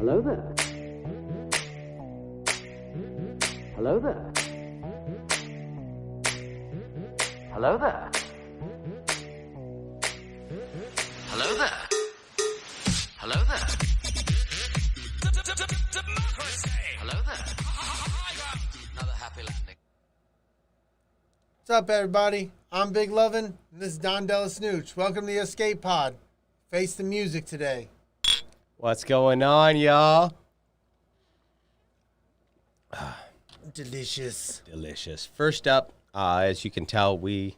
Hello there. Hello there. Hello there. Hello there. Hello there. Hello there. Another happy landing. What's up, everybody? I'm Big Lovin, and this is Don DellaSnooch. Welcome to the Escape Pod. Face the music today. What's going on, y'all? Delicious. Delicious. First up, as you can tell, we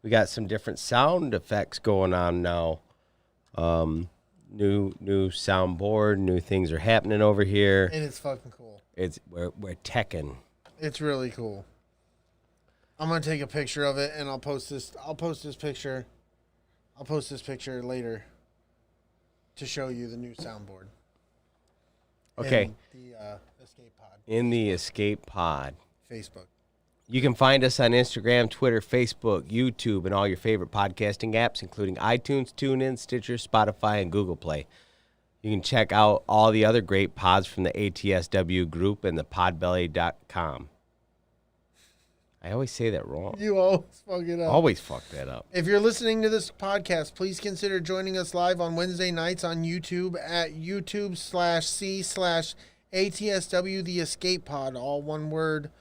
got some different sound effects going on now. New soundboard, new things are happening over here. And it's fucking cool. We're teching. It's really cool. I'm gonna take a picture of it and I'll post this picture later to show you the new soundboard. Okay. In the Escape Pod. In the Escape Pod. Facebook. You can find us on Instagram, Twitter, Facebook, YouTube, and all your favorite podcasting apps, including iTunes, Tunein, Stitcher, Spotify, and Google Play. You can check out all the other great pods from the ATSW group and the podbelly.com. I always say that wrong. You always fuck it up. Always fuck that up. If you're listening to this podcast, please consider joining us live on Wednesday nights on YouTube at YouTube/C/ATSW The Escape Pod, all one word.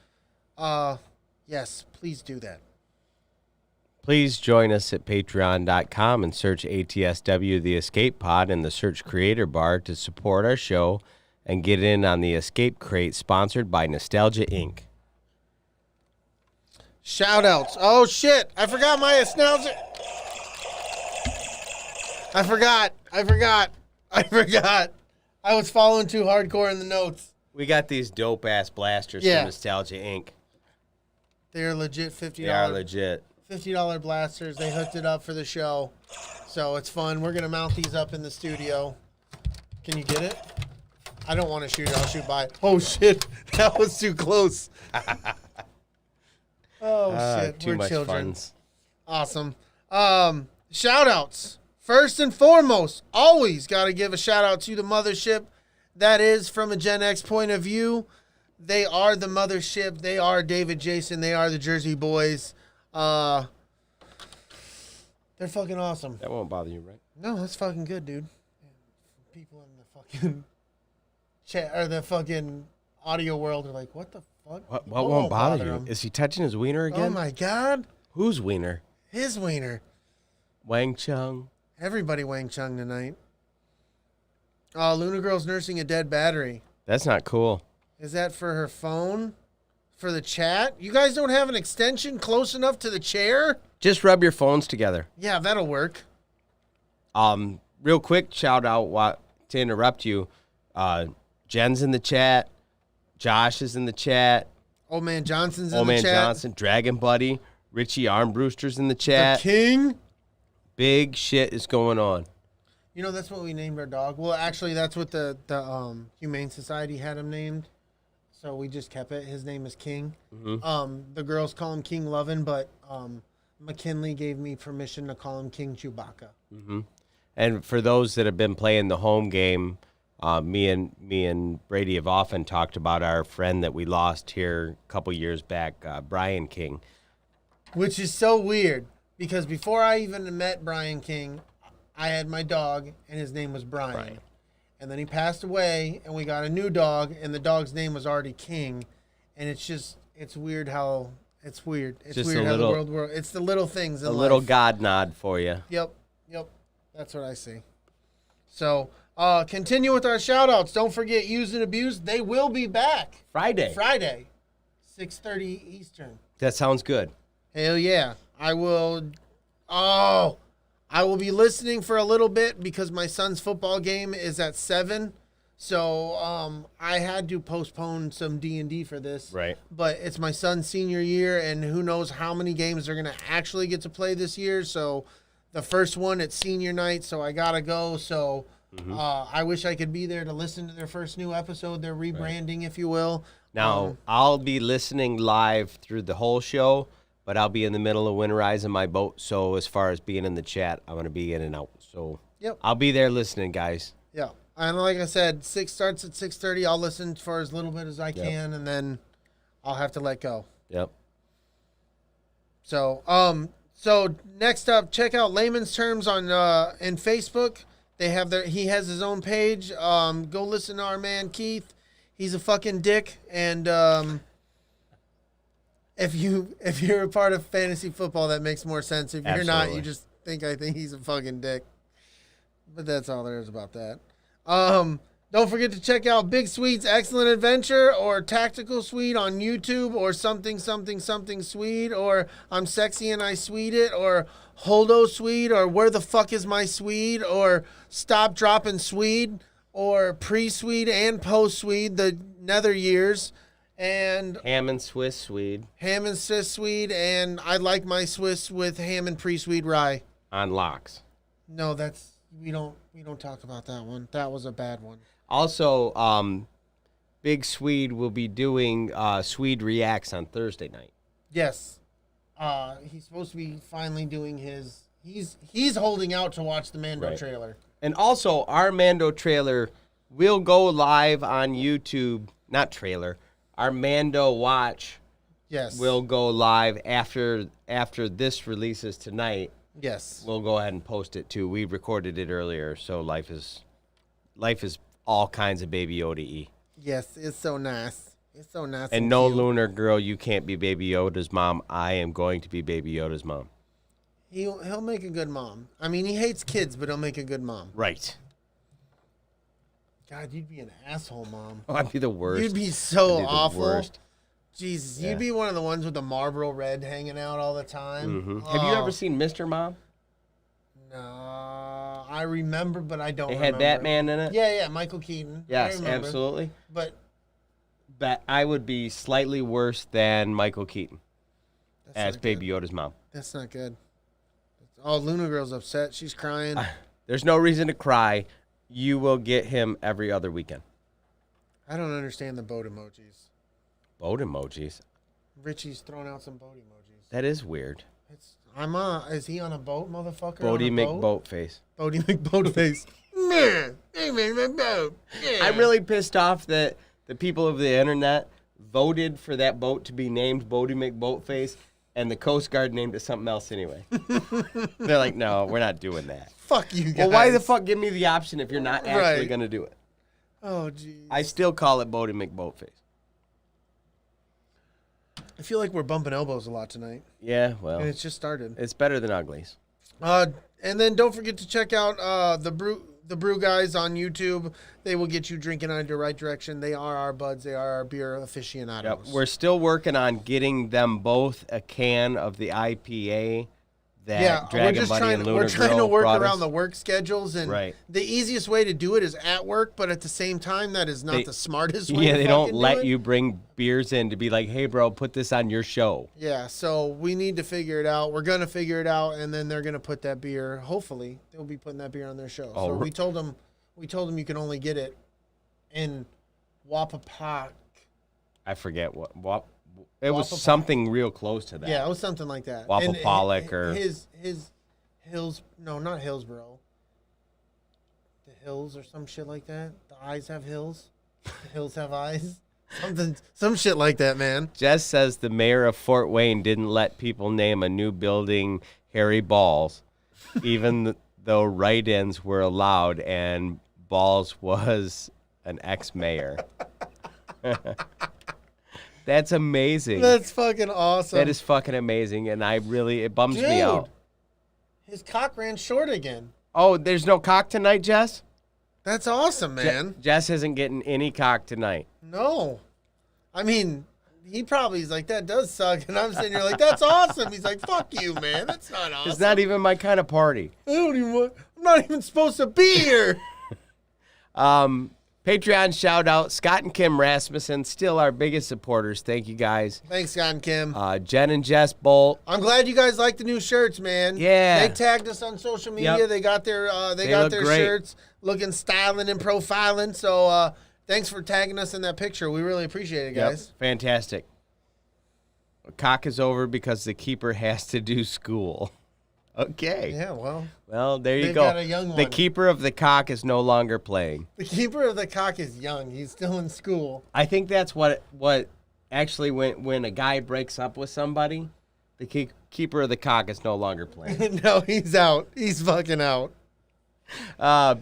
Yes, please do that. Please join us at patreon.com and search ATSW The Escape Pod in the search creator bar to support our show and get in on the Escape Crate sponsored by Nostalgia Inc. Shout outs. Oh shit, I forgot my nostalgia. I forgot. I was following too hardcore in the notes. We got these dope-ass blasters from Nostalgia Inc. They're legit $50. They are legit. $50 blasters. They hooked it up for the show. So it's fun. We're going to mount these up in the studio. Can you get it? I don't want to shoot it. I'll shoot by. Oh, shit. That was too close. Oh, shit. Too We're much children. funs. Awesome. Shout outs. First and foremost, always got to give a shout out to the mothership. That is, from a Gen X point of view, they are the mothership. They are David Jason. They are the Jersey Boys. They're fucking awesome. That won't bother you, right? No, that's fucking good, dude. People in the fucking chat or the fucking audio world are like, what the fuck? What won't bother you? him. Is he touching his wiener again? Oh, my God. Whose wiener? His wiener. Wang Chung. Everybody Wang Chung tonight. Oh, Luna Girl's nursing a dead battery. That's not cool. Is that for her phone? For the chat? You guys don't have an extension close enough to the chair? Just rub your phones together. Yeah, that'll work. Real quick shout out to interrupt you. Jen's in the chat. Josh is in the chat. Old Man Johnson's in Old the Man chat. Johnson, Dragon Buddy, Richie Armbrewster's in the chat. The King. Big shit is going on. You know, that's what we named our dog. Well, actually, that's what the Humane Society had him named. So we just kept it. His name is King. Mm-hmm. The girls call him King Lovin, but McKinley gave me permission to call him King Chewbacca. Mm-hmm. And for those that have been playing the home game, me and Brady have often talked about our friend that we lost here a couple years back, Brian King. Which is so weird, because before I even met Brian King, I had my dog, and his name was Brian. And then he passed away, and we got a new dog, and the dog's name was already King. And it's weird how, it's weird. It's just weird how the world works. It's the little things in life. A little God nod for you. Yep. That's what I see. So, continue with our shout-outs. Don't forget, Used and Abused. They will be back. Friday. 6:30 Eastern. That sounds good. Hell yeah. I will be listening for a little bit because my son's football game is at 7. So I had to postpone some D&D for this. Right. But it's my son's senior year, and who knows how many games they're going to actually get to play this year. So the first one, it's senior night, so I got to go. So I wish I could be there to listen to their first new episode, their rebranding, if you will. Now, I'll be listening live through the whole show, but I'll be in the middle of winterizing my boat. So as far as being in the chat, I'm going to be in and out. So Yep. I'll be there listening, guys. Yeah. And like I said, 6 starts at 6:30. I'll listen for as little bit as I can, and then I'll have to let go. Yep. So next up, check out Layman's Terms on in Facebook. He has his own page. Go listen to our man Keith. He's a fucking dick, and if you're a part of fantasy football, that makes more sense. If you're not, you just think he's a fucking dick. But that's all there is about that. Don't forget to check out Big Swede's Excellent Adventure or Tactical Swede on YouTube or something Swede or I'm Sexy and I Swede It or Holdo Swede or Where the Fuck is My Swede or Stop Dropping Swede or Pre-Swede and Post-Swede, the nether years. And Ham and Swiss Swede. Ham and Swiss Swede, and I like my Swiss with ham and pre-Swede rye. On locks. No, we don't talk about that one. That was a bad one. Also, Big Swede will be doing Swede Reacts on Thursday night. Yes. He's supposed to be finally doing his... He's holding out to watch the Mando trailer. And also, our Mando trailer will go live on YouTube. Not trailer. Our Mando watch will go live after this releases tonight. Yes. We'll go ahead and post it, too. We recorded it earlier, so life is all kinds of Baby Yoda-y. Yes, it's so nice. It's so nice. And no, cute. Lunar girl, you can't be Baby Yoda's mom. I am going to be Baby Yoda's mom. He'll make a good mom. I mean, he hates kids, but he'll make a good mom. Right. God, you'd be an asshole, Mom. Oh, I'd be the worst. You'd be so awful. Worst. Jesus, you'd be one of the ones with the Marlboro Red hanging out all the time. Mm-hmm. Oh. Have you ever seen Mr. Mom? No, I remember, but I don't remember. It had Batman in it? Yeah, Michael Keaton. Yes, absolutely. But I would be slightly worse than Michael Keaton as Baby Yoda's mom. That's not good. Oh, Luna Girl's upset. She's crying. There's no reason to cry. You will get him every other weekend. I don't understand the boat emojis. Boat emojis? Richie's throwing out some boat emojis. That is weird. Is he on a boat, motherfucker? Bodie McBoatface. Bodie McBoatface. Man, hey man, my boat. Yeah. I'm really pissed off that the people of the internet voted for that boat to be named Bodie McBoatface, and the Coast Guard named it something else anyway. They're like, no, we're not doing that. Fuck you guys. Well, why the fuck give me the option if you're not actually going to do it? Oh, jeez. I still call it Bodie McBoatface. I feel like we're bumping elbows a lot tonight. Yeah, well. And it's just started. It's better than Uglies. And then don't forget to check out the Brew Guys on YouTube. They will get you drinking in the right direction. They are our buds. They are our beer aficionados. Yep. We're still working on getting them both a can of the IPA that Dragon Buddy and Lunar Girl we're trying to work around us. The work schedules, and the easiest way to do it is at work, but at the same time, that is not the smartest way. Yeah, they don't let you bring beers in to be like, hey, bro, put this on your show. Yeah, so we need to figure it out. We're going to figure it out, and then they're going to put that beer, hopefully, they'll be putting that beer on their show. So we told them you can only get it in Wapapak. I forget what. It was something real close to that. Yeah, it was something like that. Wapapalek or his Hills. No, not Hillsboro. The Hills or some shit like that. The eyes have hills. The hills have eyes. Some shit like that, man. Jess says the mayor of Fort Wayne didn't let people name a new building Harry Balls, even though write-ins were allowed, and Balls was an ex-mayor. That's amazing. That's fucking awesome. That is fucking amazing, and it bums me out. His cock ran short again. Oh, there's no cock tonight, Jess? That's awesome, man. Jess isn't getting any cock tonight. No. I mean, he probably is like, that does suck, and I'm sitting here like, that's awesome. He's like, fuck you, man. That's not awesome. It's not even my kind of party. I'm not even supposed to be here. Patreon shout out, Scott and Kim Rasmussen, still our biggest supporters. Thank you guys. Thanks, Scott and Kim. Jen and Jess Bolt. I'm glad you guys like the new shirts, man. Yeah. They tagged us on social media. Yep. They got their shirts looking styling and profiling. So thanks for tagging us in that picture. We really appreciate it, guys. Yep. Fantastic. Cock is over because the keeper has to do school. Okay. Yeah, well, Well, there you they've go. got a young The one. keeper of the cock is no longer playing. the keeper of the cock is young. He's still in school. I think that's what actually when a guy breaks up with somebody, the keeper of the cock is no longer playing. No, he's out. He's fucking out.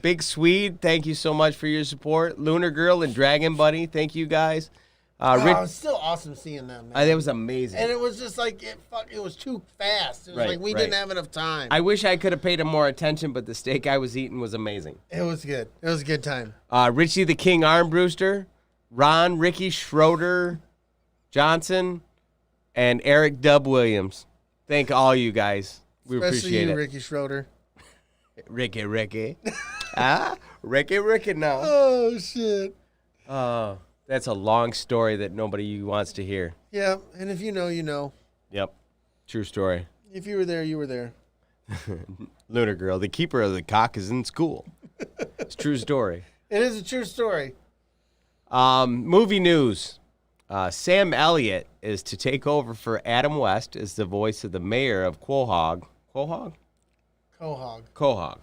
Big Swede, thank you so much for your support. Lunar Girl and Dragon Buddy, thank you guys. It was still awesome seeing them, man. That was amazing. And it was just like, it was too fast. It was like we didn't have enough time. I wish I could have paid him more attention, but the steak I was eating was amazing. It was good. It was a good time. Richie the King Armbruster, Ron, Ricky Schroeder, Johnson, and Eric Dub Williams. Thank all you guys. We Especially appreciate you, it. Ricky Schroeder. Ricky. Ricky now. Oh, shit. That's a long story that nobody wants to hear. Yeah, and if you know, you know. Yep. True story. If you were there, you were there. Lunar Girl, the keeper of the cock is in school. It's a true story. It is a true story. Movie news. Sam Elliott is to take over for Adam West as the voice of the mayor of Quahog. Quahog? Quahog. Quahog.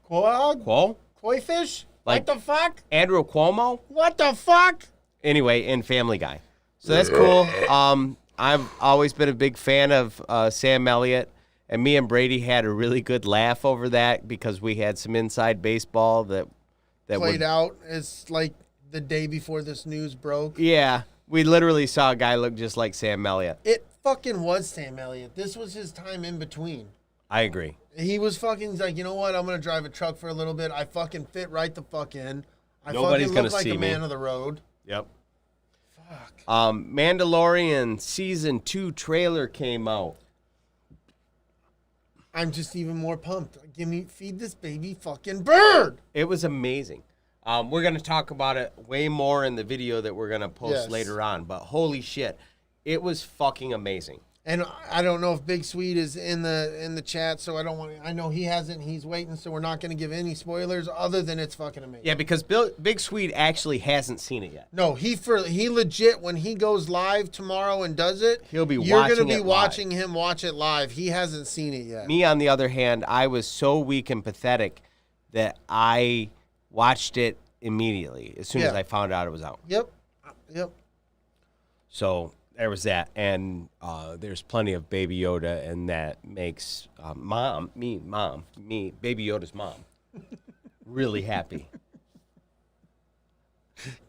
Quahog? Quo? Koi fish? Like- What the fuck? Andrew Cuomo? What the fuck? Anyway, in Family Guy. So that's cool. I've always been a big fan of Sam Elliott, and me and Brady had a really good laugh over that because we had some inside baseball that Played out. It's like the day before this news broke. Yeah, we literally saw a guy look just like Sam Elliott. It fucking was Sam Elliott. This was his time in between. I agree. He was fucking like, you know what? I'm gonna drive a truck for a little bit. I fucking fit right the fuck in. I Nobody's fucking gonna look like see a me. man of the road. Yep. Fuck. Mandalorian Season 2 trailer came out. I'm just even more pumped. Feed this baby fucking bird. It was amazing. We're going to talk about it way more in the video that we're going to post Yes. later on, but holy shit, it was fucking amazing. And I don't know if Big Sweet is in the chat, so I don't want. I know he hasn't. He's waiting, so we're not going to give any spoilers other than it's fucking amazing. Yeah, because Big Sweet actually hasn't seen it yet. No, he legit when he goes live tomorrow and does it, He'll be you're watching gonna be it live. watching him watch it live. He hasn't seen it yet. Me, on the other hand, I was so weak and pathetic that I watched it immediately as soon as Yeah. I found out it was out. Yep. So there was that, and there's plenty of Baby Yoda, and that makes Baby Yoda's mom, really happy.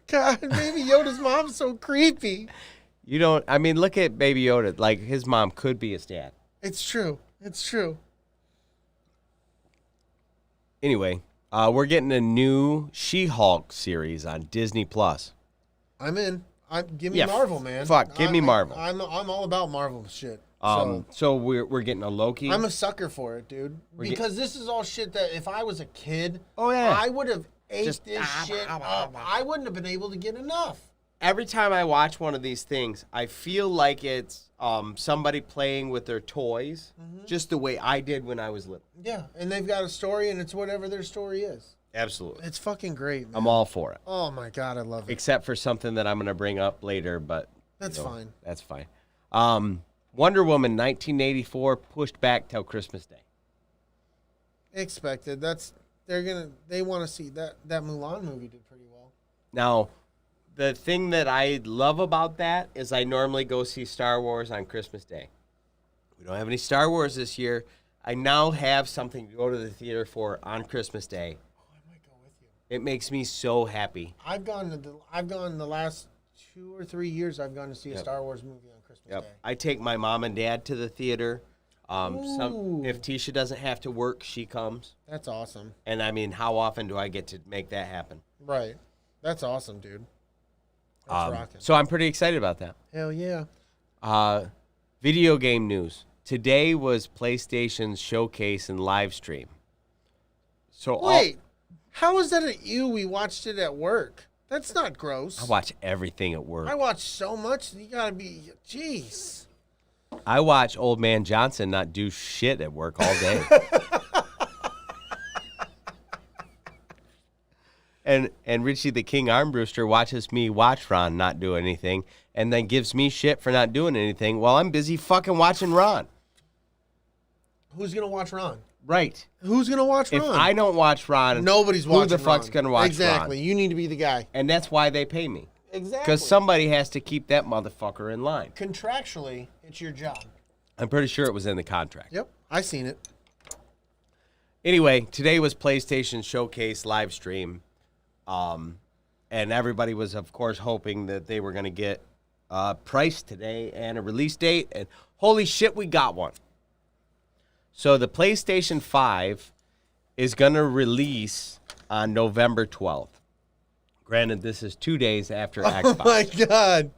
God, Baby Yoda's mom's so creepy. Look at Baby Yoda. Like, his mom could be his dad. It's true. It's true. Anyway, we're getting a new She-Hulk series on Disney Plus. I'm in. Give me Yeah, Marvel, man. give me Marvel. I'm all about Marvel shit. So we're getting a Loki. I'm a sucker for it, dude. Because this is all shit that if I was a kid, Oh, yeah. I would have ate Just- this shit up. I wouldn't have been able to get enough. Every time I watch one of these things, I feel like it's somebody playing with their toys, just the way I did when I was little. Yeah, and they've got a story, and it's whatever their story is. Absolutely. It's fucking great, man. I'm all for it. Oh my god, I love it. Except for something that I'm going to bring up later, but That's fine. That's fine. Wonder Woman 1984 pushed back till Christmas Day. Expected. They want to see that Mulan movie did pretty well. Now, the thing that I love about that is I normally go see Star Wars on Christmas Day. We don't have any Star Wars this year. I now have something to go to the theater for on Christmas Day. Oh, I might go with you. It makes me so happy. I've gone the last 2 or 3 years. I've gone to see a Star Wars movie on Christmas Day. I take my mom and dad to the theater. Ooh. If Tisha doesn't have to work, she comes. That's awesome. And I mean, how often do I get to make that happen? Right. That's awesome, dude. That's rocking. So I'm pretty excited about that. Hell yeah. Video game news. Today was PlayStation's showcase and live stream. So Wait, how is that at you? We watched it at work. That's not gross. I watch everything at work. I watch so much. You gotta be, jeez. I watch Old Man Johnson not do shit at work all day. and Richie the King Armbruster watches me watch Ron not do anything and then gives me shit for not doing anything while I'm busy fucking watching Ron. Who's going to watch Ron? Right. Who's going to watch Ron? If I don't watch Ron, nobody's watching who the fuck's Ron. going to watch Exactly. Ron? You need to be the guy. And that's why they pay me. Exactly. Because somebody has to keep that motherfucker in line. Contractually, it's your job. I'm pretty sure it was in the contract. Yep. I seen it. Anyway, today was PlayStation Showcase live stream. And everybody was, of course, hoping that they were going to get a price today and a release date. And holy shit, we got one. So the PlayStation 5 is going to release on November 12th. Granted, this is 2 days after Xbox. Oh, my God.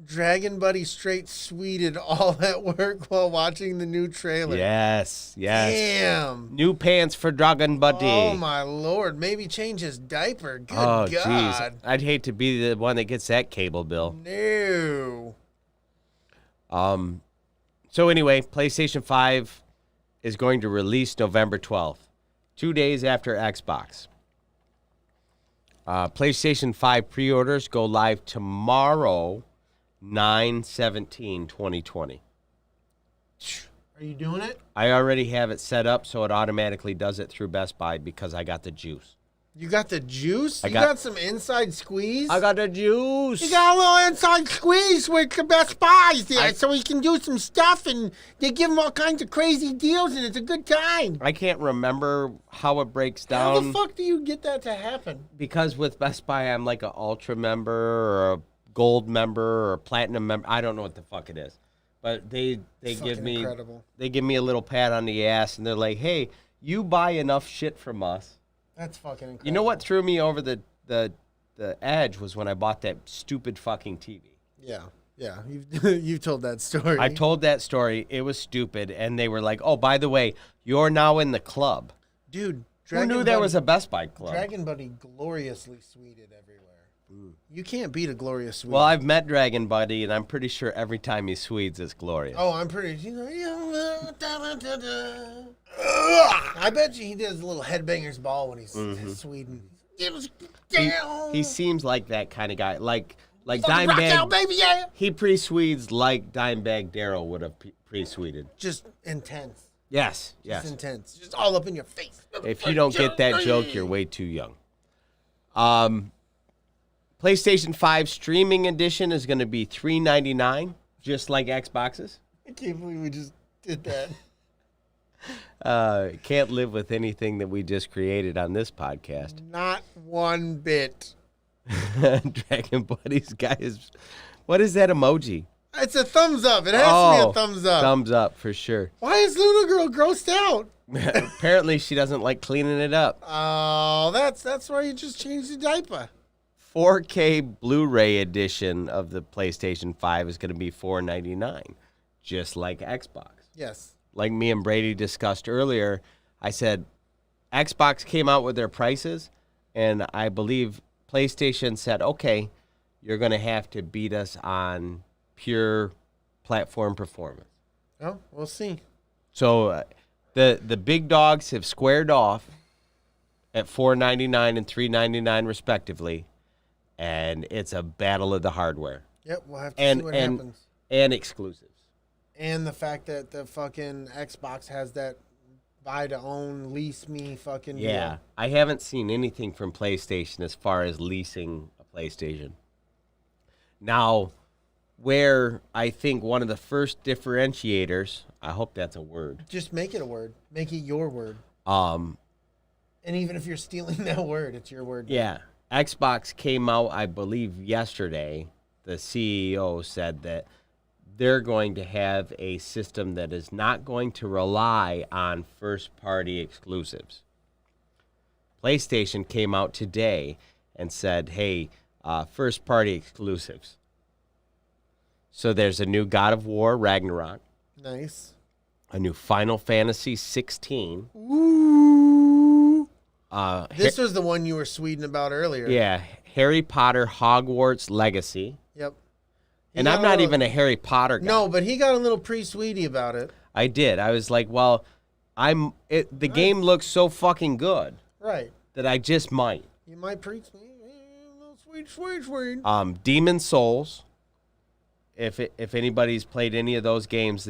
Dragon Buddy straight sweeted all that work while watching the new trailer. Yes, yes. Damn. New pants for Dragon Buddy. Oh, my Lord. Maybe change his diaper. Good Oh, God. jeez. I'd hate to be the one that gets that cable bill. No. So anyway, PlayStation 5 is going to release November 12th, 2 days after Xbox. PlayStation 5 pre-orders go live tomorrow, 9/17/2020. Are you doing it? I already have it set up, so it automatically does it through Best Buy because I got the juice. You got the juice? I You got- got some inside squeeze? I got the juice. You got a little inside squeeze with the Best Buys there, so we can do some stuff, and they give them all kinds of crazy deals, and it's a good time. I can't remember how it breaks How down the fuck do you get that to happen? because with Best Buy, I'm like an Ultra member or a Gold member or a Platinum member. I don't know what the fuck it is, but they give Fucking me incredible. they give me a little pat on the ass, and they're like, "Hey, you buy enough shit from us." That's fucking incredible. You know what threw me over the edge was when I bought that stupid fucking TV. Yeah, you've told that story. I told that story. It was stupid, and they were like, "Oh, by the way, you're now in the club." Dude, Who knew there was a Best Buy club? Dragon Buddy gloriously sweeted everywhere. You can't beat a glorious sweet. Well, I've met Dragon Buddy, and I'm pretty sure every time he sweets, it's glorious. Oh, I'm pretty. I bet you he does a little headbanger's ball when he's Sweden. He seems like that kind of guy. Like Rock out, Dimebag. baby, yeah. He pre-swedes like Dimebag Daryl would have pre-sweeted. Just intense. Yes, Just yes. intense. Just all up in your face. If you don't get that joke, you're way too young. PlayStation 5 Streaming Edition is going to be $399, just like Xboxes. I can't believe we just did that. Can't live with anything that we just created on this podcast. Not one bit. Dragon Buddy's guy is... What is that emoji? It's a thumbs up. It has to be a thumbs up. Thumbs up, for sure. Why is Luna Girl grossed out? Apparently, she doesn't like cleaning it up. Oh, that's why you just changed the diaper. 4K Blu-ray edition of the PlayStation 5 is going to be $499, just like Xbox. Yes. Like me and Brady discussed earlier, I said Xbox came out with their prices, and I believe PlayStation said, okay, you're going to have to beat us on pure platform performance. Oh, we'll see. So the big dogs have squared off at $499 and $399 respectively, and it's a battle of the hardware. Yep, we'll have to see what happens. And exclusives. And the fact that the fucking Xbox has that buy to own, lease me fucking Yeah, deal. I haven't seen anything from PlayStation as far as leasing a PlayStation. Now, where I think one of the first differentiators, I hope that's a word. Just make it a word. Make it your word. Um, And even if you're stealing that word, it's your word. yeah, Xbox came out, I believe, yesterday. The CEO said that they're going to have a system that is not going to rely on first-party exclusives. PlayStation came out today and said, hey, first-party exclusives. So there's a new God of War, Ragnarok, Nice. a new Final Fantasy 16. Ooh. Uh, This was the one you were sweeting about earlier. yeah, Harry Potter Hogwarts Legacy. Yep. He And got I'm a not little- even a Harry Potter guy. No, but he got a little pre-sweetie about it. I did. I was like, well, the game looks so fucking good Right. that I just might. You might pre-sweet. Sweet, sweet, sweet. Demon Souls. If anybody's played any of those games,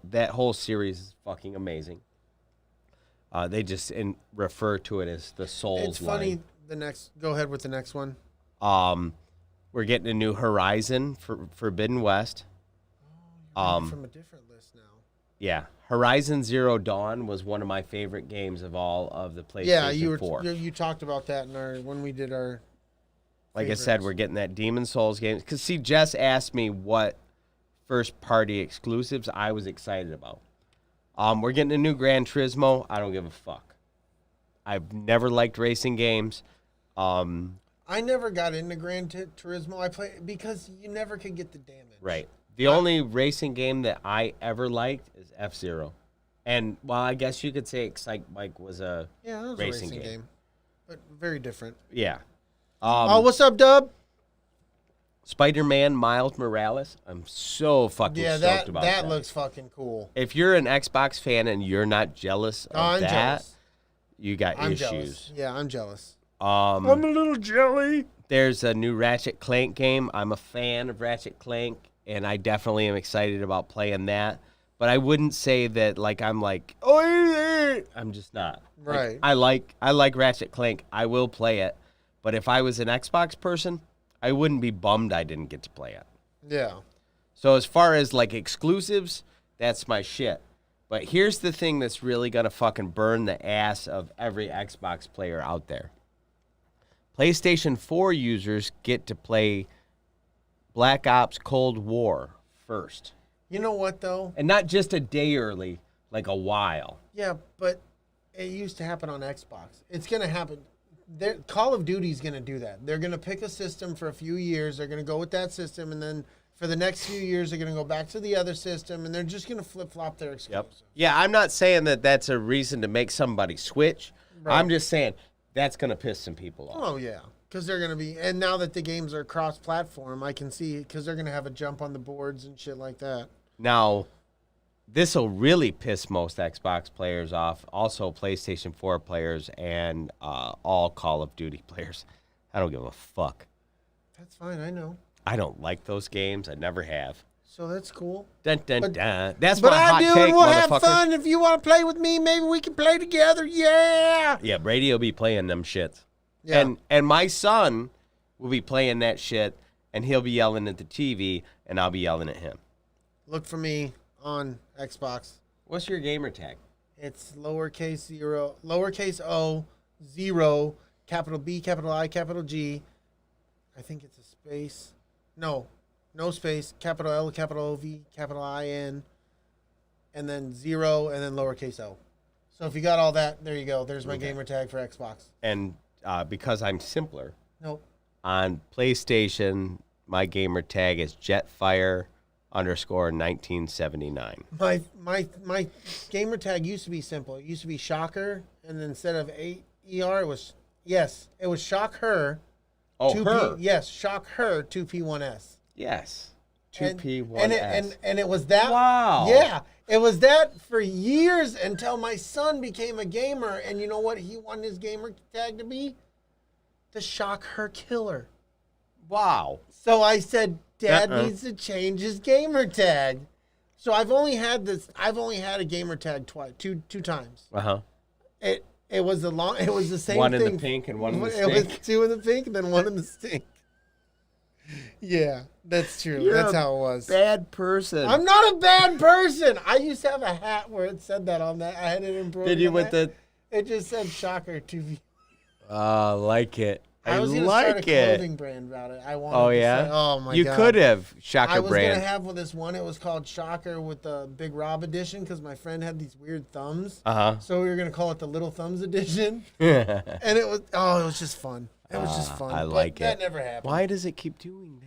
that whole series is fucking amazing. They just refer to it as the Souls It's funny. line. Go ahead with the next one. We're getting a new Horizon for Forbidden West. From a different list now. Yeah, Horizon Zero Dawn was one of my favorite games of all of the PlayStation 4. You talked about that when we did our. Like favorites. I said, we're getting that Demon Souls game. Because, see, Jess asked me what first-party exclusives I was excited about. We're getting a new Gran Turismo. I don't give a fuck. I've never liked racing games. I never got into Gran Turismo. I play because you never could get the damage. Right. The only racing game that I ever liked is F-Zero. And, well, I guess you could say Excite Bike was a that was racing a racing game. But very different. Yeah. What's up, Dub? Spider-Man Miles Morales. I'm so fucking stoked about that. That looks fucking cool. If you're an Xbox fan and you're not jealous of I'm that, jealous. you got I'm issues. jealous. Yeah, I'm jealous. I'm a little jelly. There's a new Ratchet Clank game. I'm a fan of Ratchet Clank, and I definitely am excited about playing that. But I wouldn't say that I'm just not. Right. I like Ratchet Clank. I will play it. But if I was an Xbox person, I wouldn't be bummed I didn't get to play it. Yeah. So as far as like exclusives, that's my shit. But here's the thing that's really going to fucking burn the ass of every Xbox player out there. PlayStation 4 users get to play Black Ops Cold War first. You know what, though? And not just a day early, like a while. Yeah, but it used to happen on Xbox. It's going to happen. Call of Duty's going to do that. They're going to pick a system for a few years. They're going to go with that system, and then for the next few years, they're going to go back to the other system, and they're just going to flip-flop their exclusives. Yeah, I'm not saying that that's a reason to make somebody switch. Right. I'm just saying that's going to piss some people off. Oh, yeah, because they're going to be... And now that the games are cross-platform, I can see... Because they're going to have a jump on the boards and shit like that. Now, this will really piss most Xbox players off, also PlayStation 4 players, and all Call of Duty players. I don't give a fuck. That's fine, I know. I don't like those games. I never have. So that's cool. Dun, dun, dun. That's But my hot I do, take, and we'll have motherfucker. fun. If you want to play with me, maybe we can play together. Yeah! Yeah, Brady will be playing them shits. Yeah. And my son will be playing that shit, and he'll be yelling at the TV, and I'll be yelling at him. Look for me on Xbox. What's your gamer tag? It's lowercase o, 0, capital B, capital I, capital G. I think it's a space. No space, capital L, capital O-V, capital I-N, and then 0, and then lowercase o. So if you got all that, there you go. There's my gamer tag for Xbox. And because I'm simpler, Nope. on PlayStation, my gamer tag is Jetfire_1979. My gamer tag used to be simple. It used to be Shocker, and then instead of ER, it was Shock Her. Oh, 2P, her. Yes, Shock Her 2P1S. Yes. And- 2P1S. And it was that. Wow. Yeah, it was that for years until my son became a gamer, and you know what he wanted his gamer tag to be? The Shock Her Killer. Wow. So I said, Dad needs to change his gamer tag. So I've only had a gamer tag two times. Uh-huh. It was the same One thing. in the pink and one in the It stink. was 2 in the pink and then 1 in the stink. Yeah, that's true. You're That's a how it was. Bad person. I'm not a bad person. I used to have a hat where it said that on that. I had it embroidered. Did you on with that. the... It just said Shocker TV. like it. I was gonna like start a it. clothing brand about it. I wanted Oh, to yeah? say, oh my You god. could have. Shocker I was brand. gonna have this one. It was called Shocker with the Big Rob edition because my friend had these weird thumbs. Uh-huh. So we were gonna call it the Little Thumbs edition. And it was just fun. It was just fun. I But like it. That never happened. Why does it keep doing that?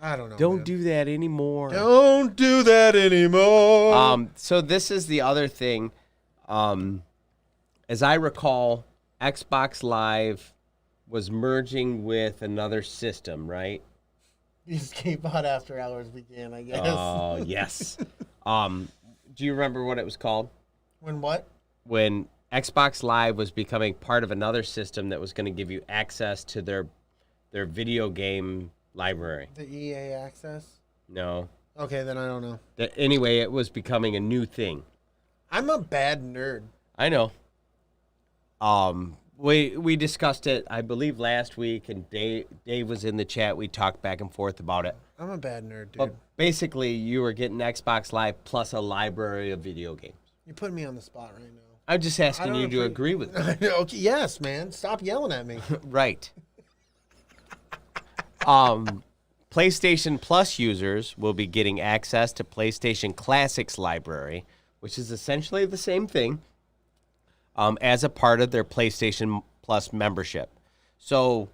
I don't know. Don't man. do that anymore. Don't do that anymore. So this is the other thing. As I recall, Xbox Live was merging with another system, right? The escape pod after hours began, I guess. Oh, yes. Do you remember what it was called? When what? When Xbox Live was becoming part of another system that was going to give you access to their video game library. The EA access? No. Okay, then I don't know. Anyway, it was becoming a new thing. I'm a bad nerd. I know. We discussed it, I believe, last week, and Dave was in the chat. We talked back and forth about it. I'm a bad nerd, dude. But basically, you were getting Xbox Live plus a library of video games. You're putting me on the spot right now. I'm just asking you to agree with me. Okay, yes, man. Stop yelling at me. Right. PlayStation Plus users will be getting access to PlayStation Classics library, which is essentially the same thing, as a part of their PlayStation Plus membership. So,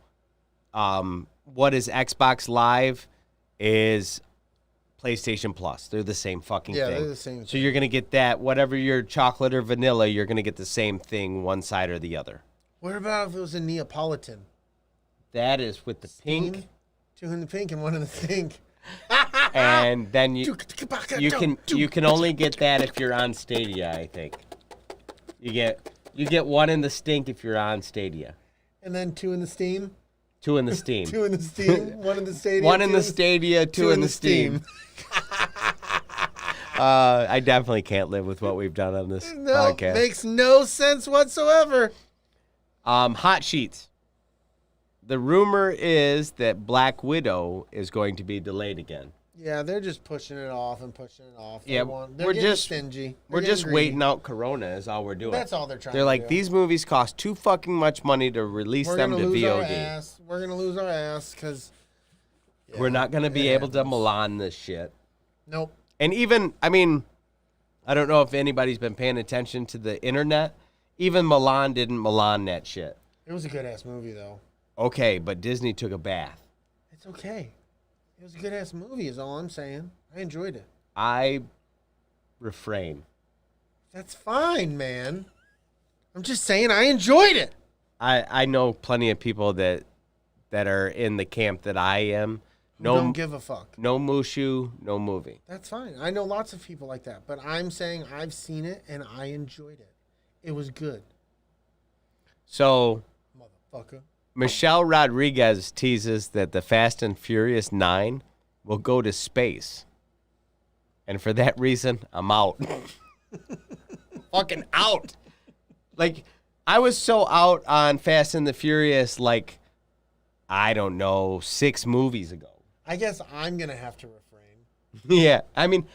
what is Xbox Live is PlayStation Plus. They're the same fucking thing. Yeah, they're the same So thing. you're going to get that, whatever your chocolate or vanilla, you're going to get the same thing, one side or the other. What about if it was a Neapolitan? That is with the pink. Two in the pink and one in the pink. And then you can only get that if you're on Stadia, I think. You get one in the stink if you're on Stadia. And then two in the steam. Two in the steam. Two in the steam. One in the Stadia. One in the Stadia, two in the steam. I definitely can't live with what we've done on this podcast. Makes no sense whatsoever. Hot sheets. The rumor is that Black Widow is going to be delayed again. Yeah, they're just pushing it off and pushing it off. Yeah, we're just stingy. We're just waiting out Corona is all we're doing. That's all they're trying to do. They're like, these movies cost too fucking much money to release them to VOD. We're going to lose our ass because we're not going to be able to Milan this shit. Nope. And even, I mean, I don't know if anybody's been paying attention to the internet. Even Milan didn't Milan that shit. It was a good-ass movie, though. Okay, but Disney took a bath. It's okay. It was a good-ass movie is all I'm saying. I enjoyed it. I refrain. That's fine, man. I'm just saying I enjoyed it. I know plenty of people that are in the camp that I am. Don't give a fuck. No Mushu, no movie. That's fine. I know lots of people like that. But I'm saying I've seen it and I enjoyed it. It was good. So, Motherfucker. Michelle Rodriguez teases that the Fast and Furious 9 will go to space. And for that reason, I'm out. Fucking out. Like, I was so out on Fast and the Furious, like, I don't know, 6 movies ago. I guess I'm going to have to refrain. Yeah. I mean,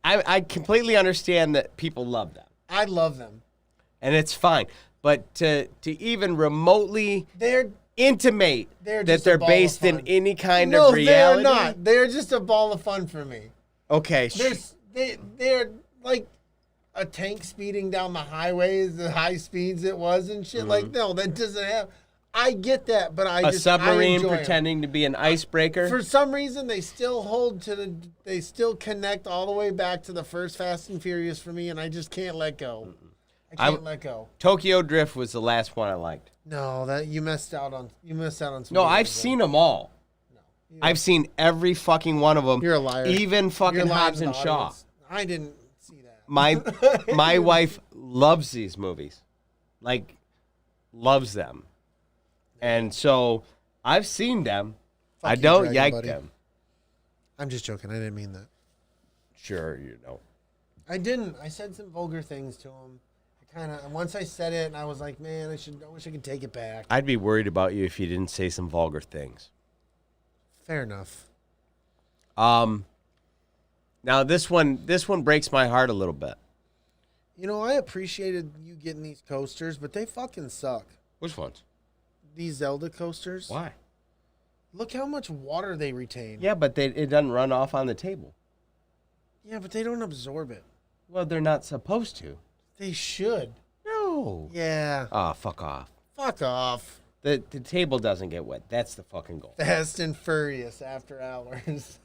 I completely understand that people love them. I love them. And it's fine. But to even remotely intimate that they're based in any kind of reality. No, they're not. They're just a ball of fun for me. Okay. They're like a tank speeding down the highways, the high speeds it was and shit. Mm-hmm. Like, no, that doesn't have. I get that, but I submarine I pretending to be an icebreaker. For some reason, they still they still connect all the way back to the first Fast and Furious for me, and I just can't let go. I can't let go. Tokyo Drift was the last one I liked. No, that you missed out on. Some. No, I've seen them all. No, I've seen every fucking one of them. You're a liar. Even fucking Hobbs and Shaw. I didn't see that. My wife loves these movies, like loves them, and so I've seen them. I don't like them. I'm just joking. I didn't mean that. Sure, you know. I didn't. I said some vulgar things to him. Once I said it, and I was like, man, I wish I could take it back. I'd be worried about you if you didn't say some vulgar things. Fair enough. Now this one breaks my heart a little bit. You know, I appreciated you getting these coasters, but they fucking suck. Which ones? These Zelda coasters. Why? Look how much water they retain. Yeah, but it doesn't run off on the table. Yeah, but they don't absorb it. Well, they're not supposed to. They should. No. Yeah. Oh, fuck off. Fuck off. The table doesn't get wet. That's the fucking goal. Fast and Furious after hours.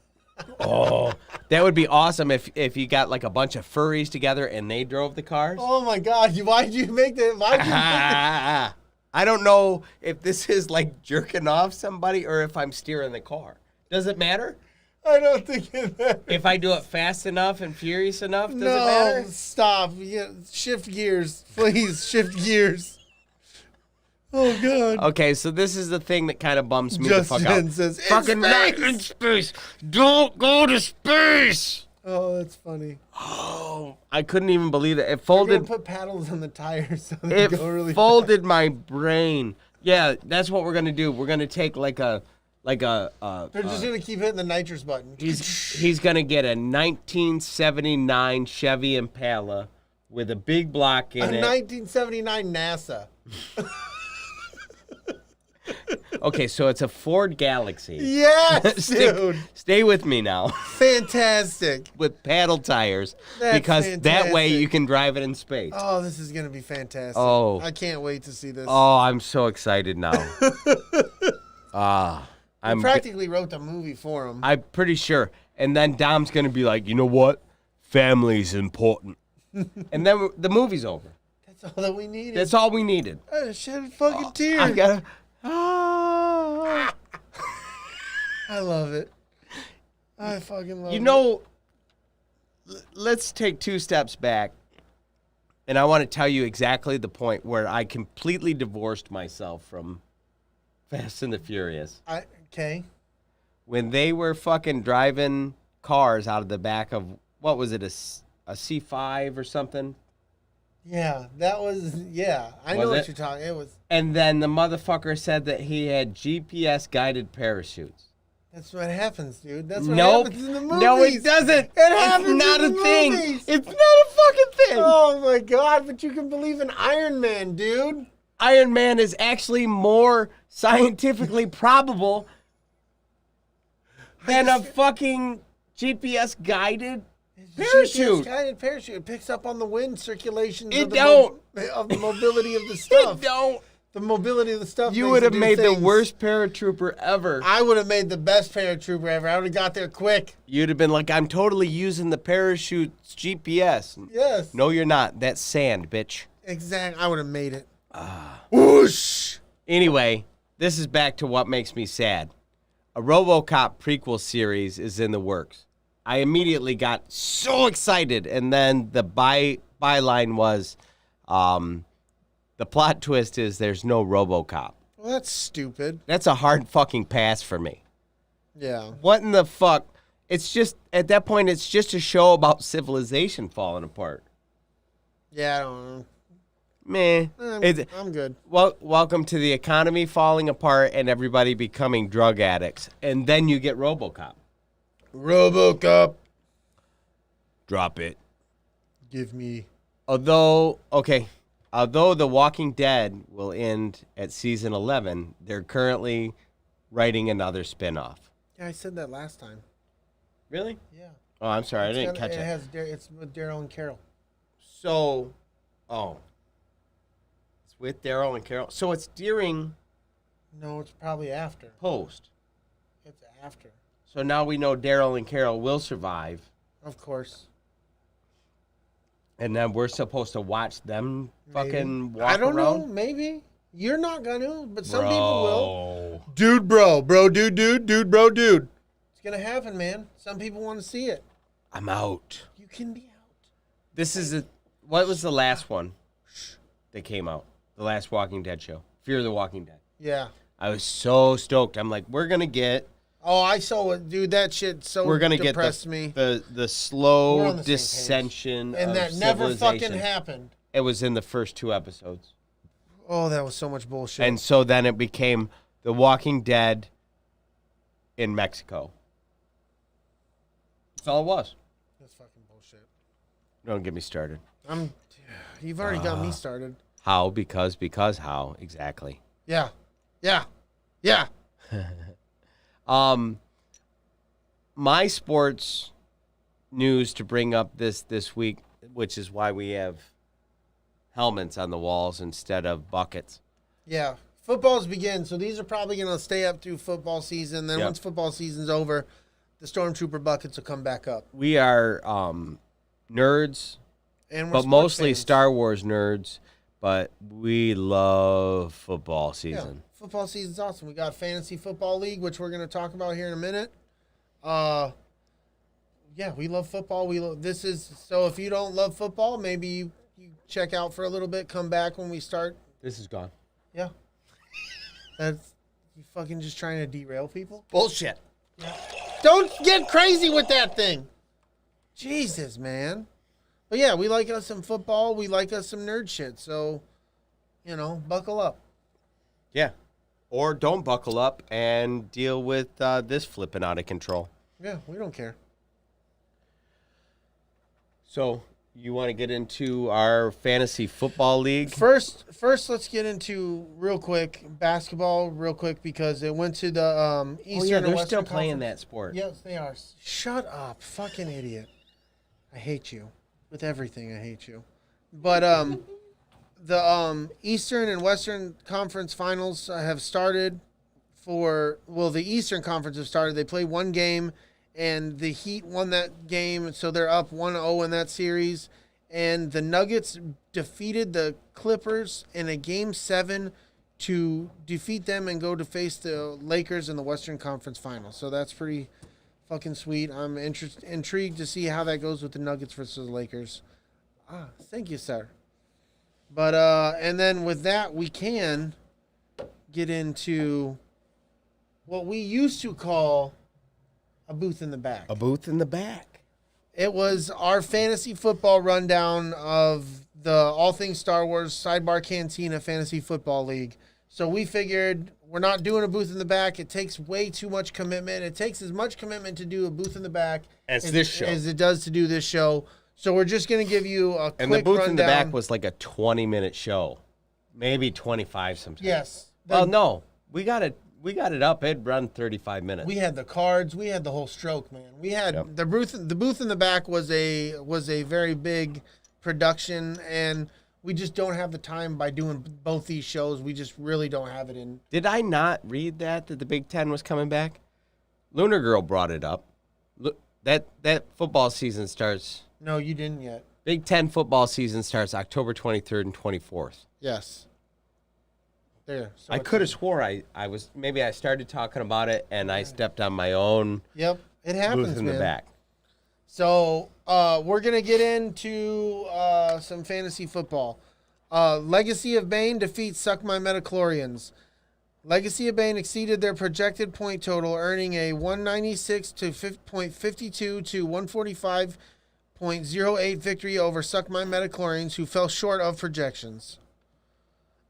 Oh, that would be awesome if you got like a bunch of furries together and they drove the cars. Oh my God! Why'd you make that? I don't know if this is like jerking off somebody or if I'm steering the car. Does it matter? I don't think it matters. If I do it fast enough and furious enough, does it matter? No, stop. Yeah, shift gears, please. Shift gears. Oh God. Okay, so this is the thing that kind of bums me the fuck out. Says, fucking not in space. Don't go to space. Oh, that's funny. Oh, I couldn't even believe it. It We're folded. gonna put paddles on the tires so they It go really folded my brain. Yeah, that's what we're gonna do. We're gonna take like a. They're just gonna keep hitting the nitrous button. He's gonna get a 1979 Chevy Impala with a big block in it. 1979 NASA. Okay, so it's a Ford Galaxy. Yes, dude. Stay with me now. Fantastic. With paddle tires, That's because that way fantastic. you can drive it in space. Oh, this is gonna be fantastic. Oh. I can't wait to see this. Oh, I'm so excited now. I I'm practically wrote the movie for him. I'm pretty sure. And then Dom's gonna be like, you know what? Family's important. And then the movie's over. That's all that we needed. That's all we needed. I shed fucking tears. I gotta. I love it. I fucking love it. You know, let's take 2 steps back. And I want to tell you exactly the point where I completely divorced myself from Fast and the Furious. Okay. When they were fucking driving cars out of the back of, what was it, a C5 or something? Yeah, that was, yeah. I Was know it? what you're talking. It was. And then the motherfucker said that he had GPS-guided parachutes. That's what happens, dude. That's what Nope. happens in the movies. No, it doesn't. It happens It's not in a the thing. movies. It's not a fucking thing. Oh my god! But you can believe in Iron Man, dude. Iron Man is actually more scientifically probable than a fucking GPS-guided parachute. Guided parachute. It picks up on the wind circulation. It of the don't. of the mobility of the stuff. It don't. The mobility of the stuff. You makes would it have do made the things. worst paratrooper ever. I would have made the best paratrooper ever. I would have got there quick. You'd have been like, I'm totally using the parachute's GPS. Yes. No, you're not. That's sand, bitch. Exactly. I would have made it. Whoosh. Anyway, this is back to what makes me sad. A RoboCop prequel series is in the works. I immediately got so excited, and then the byline was, the plot twist is there's no RoboCop. Well, that's stupid. That's a hard fucking pass for me. Yeah. What in the fuck? It's just, at that point, it's just a show about civilization falling apart. Yeah, I don't know. Meh. I'm good. Well, welcome to the economy falling apart and everybody becoming drug addicts. And then you get RoboCop. RoboCop. Drop it. Give me. Although The Walking Dead will end at season 11, they're currently writing another spinoff. Yeah, I said that last time. Really? Yeah. Oh, I'm sorry. I didn't catch it. It's with Daryl and Carol. So, it's with Daryl and Carol. So it's during No, it's probably after. post. It's after. So now we know Daryl and Carol will survive. Of course. And then we're supposed to watch them fucking Maybe. walk I don't around? know. Maybe. You're not going to, but some people will. Dude, Bro, dude. It's going to happen, man. Some people want to see it. I'm out. You can be out. This is what was the last one that came out? The last Walking Dead show. Fear the Walking Dead. Yeah. I was so stoked. I'm like, we're going to get... Oh, I saw it. Dude, that shit We're gonna depressed get me. the We're on slow the same page. dissension And of that never fucking civilization. happened. It was in the first 2 episodes. Oh, that was so much bullshit. And so then it became The Walking Dead in Mexico. That's all it was. That's fucking bullshit. Don't get me started. You've already got me started. How? Because how? Exactly. Yeah. My sports news to bring up this week, which is why we have helmets on the walls instead of buckets. Yeah. Football's begin, so these are probably going to stay up through football season. Then once football season's over, the Stormtrooper buckets will come back up. We are nerds, And we're but sports mostly fans. Star Wars nerds, but we love football Yeah, season. football season's awesome. We got Fantasy Football League, which we're going to talk about here in a minute. Yeah, we love football. So if you don't love football, maybe you check out for a little bit, come back when we start. This is gone. Yeah. That's you fucking just trying to derail people? Bullshit. Don't get crazy with that thing. Jesus, man. But yeah, we like us some football. We like us some nerd shit. So, buckle up. Yeah. Or don't buckle up and deal with this flipping out of control. Yeah, we don't care. So, you want to get into our fantasy football league? First, let's get into real quick basketball, because it went to the Eastern. they're and still Western playing Conference. that sport. Yes, they are. Shut up, fucking idiot! I hate you with everything. I hate you. But the Eastern and Western Conference Finals have started. The Eastern Conference have started. They played one game, and the Heat won that game, so they're up 1-0 in that series. And the Nuggets defeated the Clippers in a Game 7 to defeat them and go to face the Lakers in the Western Conference Finals. So that's pretty fucking sweet. I'm intrigued to see how that goes with the Nuggets versus the Lakers. Thank you, sir. But and then with that, we can get into what we used to call a booth in the back. A booth in the back. It was our fantasy football rundown of the All Things Star Wars Sidebar Cantina Fantasy Football League. So we figured we're not doing a booth in the back. It takes way too much commitment. It takes as much commitment to do a booth in the back as it does to do this show. So we're just going to give you a quick rundown. And the booth in the back was like a 20-minute show. Maybe 25 sometimes. Yes. No. We got it up. It'd run 35 minutes. We had the cards. We had the whole stroke, man. We had the booth. The booth in the back was a very big production, and we just don't have the time by doing both these shows. We just really don't have it in. Did I not read that the Big Ten was coming back? Lunar Girl brought it up. Look, that football season starts. No, you didn't yet. Big Ten football season starts October 23rd and 24th. Yes. There. So I could have swore I was maybe I started talking about it and I stepped on my own. Yep, it happens, booth in man. the back. So we're gonna get into some fantasy football. Legacy of Bane defeats Suck My Metachlorians. Legacy of Bane exceeded their projected point total, earning a 196.52 to 145.08 victory over Suck My Metachlorians, who fell short of projections.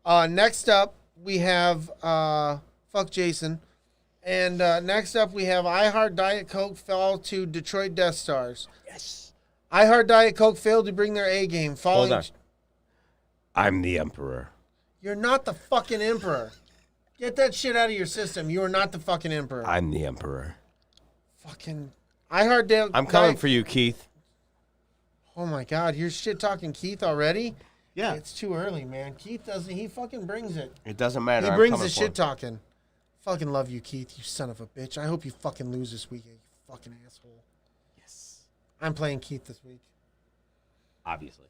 Next up, we have fuck Jason. And next up, we have Iheart Diet Coke fell to Detroit Death Stars. Yes. Iheart Diet Coke failed to bring their A game. Hold on. I'm the Emperor. You're not the fucking Emperor. Get that shit out of your system. You are not the fucking Emperor. I'm the Emperor. Fucking Iheart. I'm coming for you, Keith. Oh my God, you're shit talking Keith already? Yeah. It's too early, man. Keith doesn't. He fucking brings it. It doesn't matter. He brings the shit talking. Fucking love you, Keith. You son of a bitch. I hope you fucking lose this weekend. You fucking asshole. Yes. I'm playing Keith this week. Obviously.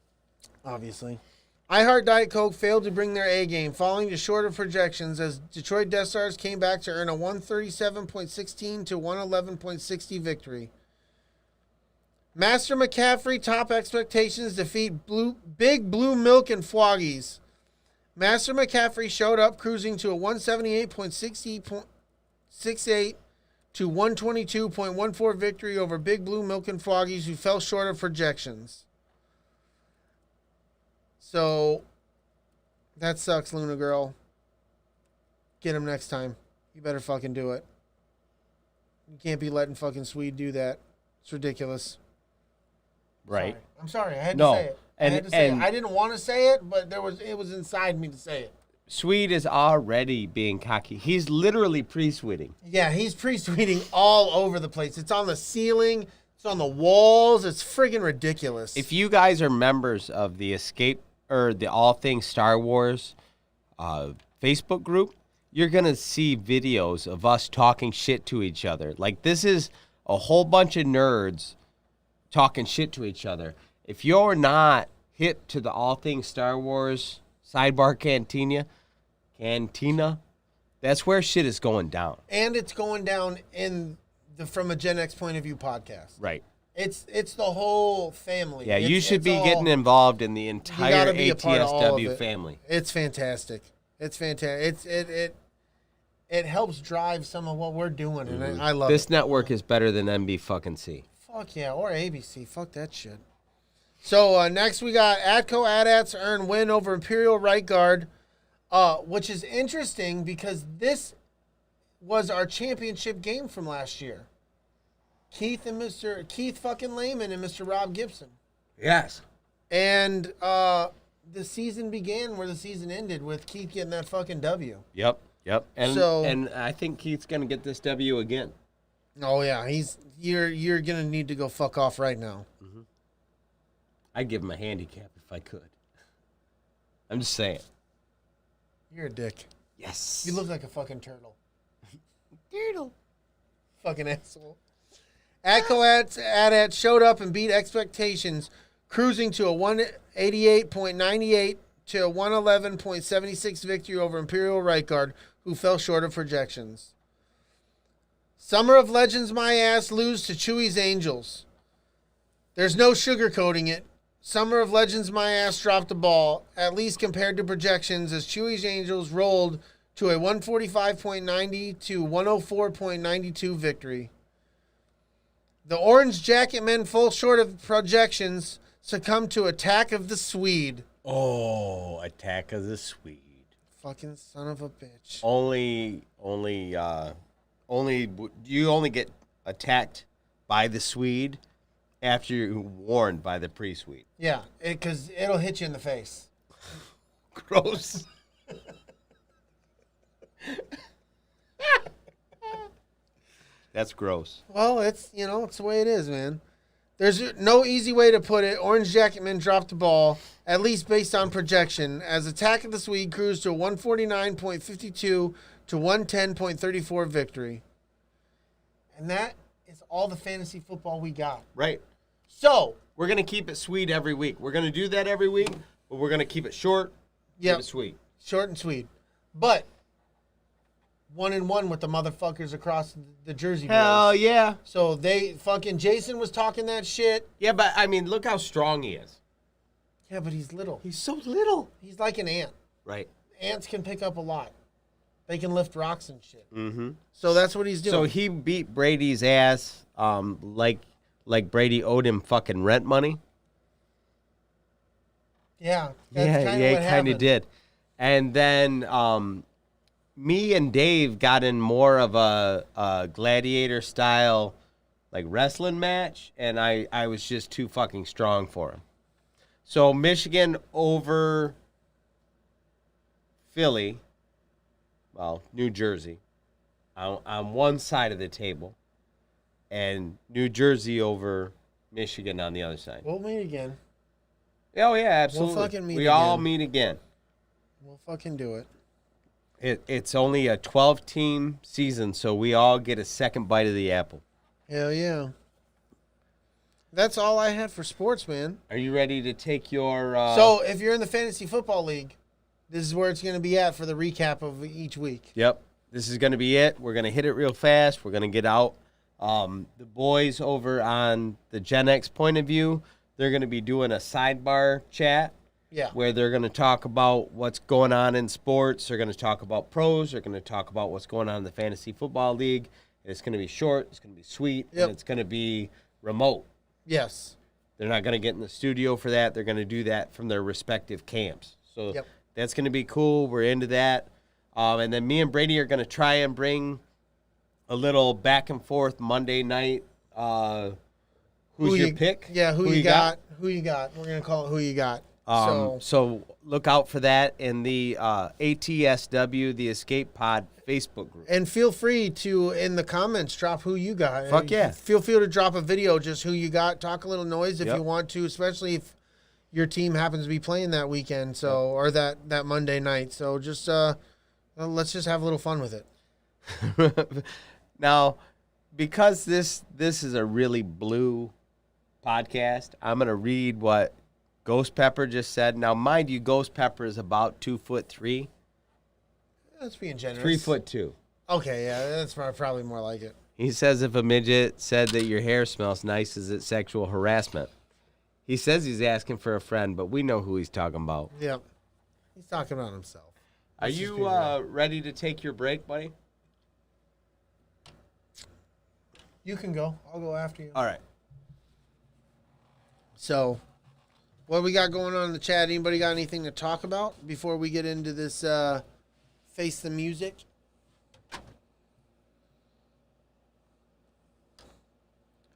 Iheart Diet Coke failed to bring their A game, falling to short of projections as Detroit Death Stars came back to earn a 137.16 to 111.60 victory. Master McCaffrey top expectations defeat Big Blue Milk and Froggies. Master McCaffrey showed up cruising to a 178.68 to 122.14 victory over Big Blue Milk and Froggies, who fell short of projections. So, that sucks, Luna Girl. Get him next time. You better fucking do it. You can't be letting fucking Swede do that. It's ridiculous. Right. Sorry. I'm sorry. I had to say it. I didn't want to say it, but it was inside me to say it. Swede is already being cocky. He's literally pre-sweeting. Yeah, he's pre-sweeting all over the place. It's on the ceiling. It's on the walls. It's friggin' ridiculous. If you guys are members of the the All Things Star Wars Facebook group, you're going to see videos of us talking shit to each other. Like, this is a whole bunch of nerds talking shit to each other. If you're not hip to the All Things Star Wars Sidebar Cantina, that's where shit is going down. And it's going down in the From a Gen X Point of View podcast. Right. It's the whole family. Yeah, you should be getting involved in the entire ATSW family. It's fantastic. It's fantastic. It helps drive some of what we're doing, and I love this it. network is better than MB fucking C. Fuck yeah, or ABC. Fuck that shit. So next we got Atco AT-ATS earn win over Imperial right guard, which is interesting because this was our championship game from last year. Keith fucking Lehman and Mr. Rob Gibson. Yes. And the season began where the season ended with Keith getting that fucking W. Yep. So- And I think Keith's gonna get this W again. Oh yeah, you're gonna need to go fuck off right now. I'd give him a handicap if I could. I'm just saying. You're a dick. Yes. You look like a fucking turtle. turtle. Fucking asshole. Atco AT-ATS showed up and beat expectations, cruising to a 188.98 to a 111.76 victory over Imperial right guard, who fell short of projections. Summer of Legends my ass lose to Chewy's Angels. There's no sugarcoating it. Summer of Legends my ass dropped the ball, at least compared to projections, as Chewy's Angels rolled to a 145.90 to 104.92 victory. The Orange Jacket men fall short of projections, succumb to Attack of the Swede. Oh, Attack of the Swede. Fucking son of a bitch. You only get attacked by the Swede after you're warned by the pre-Swede. Yeah, because it'll hit you in the face. Gross. That's gross. Well, it's the way it is, man. There's no easy way to put it. Orange Jacket men dropped the ball, at least based on projection, as Attack of the Swede cruised to a 149.52 to 110.34 victory. And that is all the fantasy football we got. Right. So, We're going to keep it sweet every week. We're going to do that every week, but we're going to keep it short, keep it sweet. Short and sweet. But 1-1 with the motherfuckers across the Jersey boys. Hell yeah. So they fucking Jason was talking that shit. Yeah, but I mean, look how strong he is. Yeah, but he's little. He's so little. He's like an ant. Right. Ants can pick up a lot. They can lift rocks and shit. Mm-hmm. So that's what he's doing. So he beat Brady's ass like Brady owed him fucking rent money. Yeah. He kind of did. And then me and Dave got in more of a gladiator style like wrestling match, and I was just too fucking strong for him. So Michigan over Philly, well, New Jersey, on one side of the table, and New Jersey over Michigan on the other side. We'll meet again. Oh, yeah, absolutely. We'll fucking meet we again. all meet again. We'll fucking do it. It's only a 12-team season, so we all get a second bite of the apple. Hell yeah. That's all I had for sports, man. Are you ready to take your... So if you're in the Fantasy Football League, this is where it's going to be at for the recap of each week. Yep. This is going to be it. We're going to hit it real fast. We're going to get out. The boys over on the Gen X point of view, they're going to be doing a sidebar chat. Yeah. Where they're going to talk about what's going on in sports. They're going to talk about pros. They're going to talk about what's going on in the Fantasy Football League. And it's going to be short. It's going to be sweet. Yep. And it's going to be remote. Yes. They're not going to get in the studio for that. They're going to do that from their respective camps. So that's going to be cool. We're into that. And then me and Brady are going to try and bring a little back and forth Monday night. Who's your pick? Yeah, who you got? Who you got? We're going to call it Who You Got. So look out for that in the ATSW, the Escape Pod Facebook group. And feel free to, in the comments, drop who you got. Fuck yeah. Feel free to drop a video, just who you got. Talk a little noise if you want to, especially if your team happens to be playing that weekend, or that Monday night. So just let's just have a little fun with it. Now, because this is a really blue podcast, I'm going to read what Ghost Pepper just said. Now, mind you, Ghost Pepper is about 2'3". That's being generous. 3'2". Okay, yeah, that's probably more like it. He says if a midget said that your hair smells nice, is it sexual harassment? He says he's asking for a friend, but we know who he's talking about. Yep. He's talking about himself. Are you ready to take your break, buddy? You can go. I'll go after you. All right. So, what we got going on in the chat? Anybody got anything to talk about before we get into this Face the Music?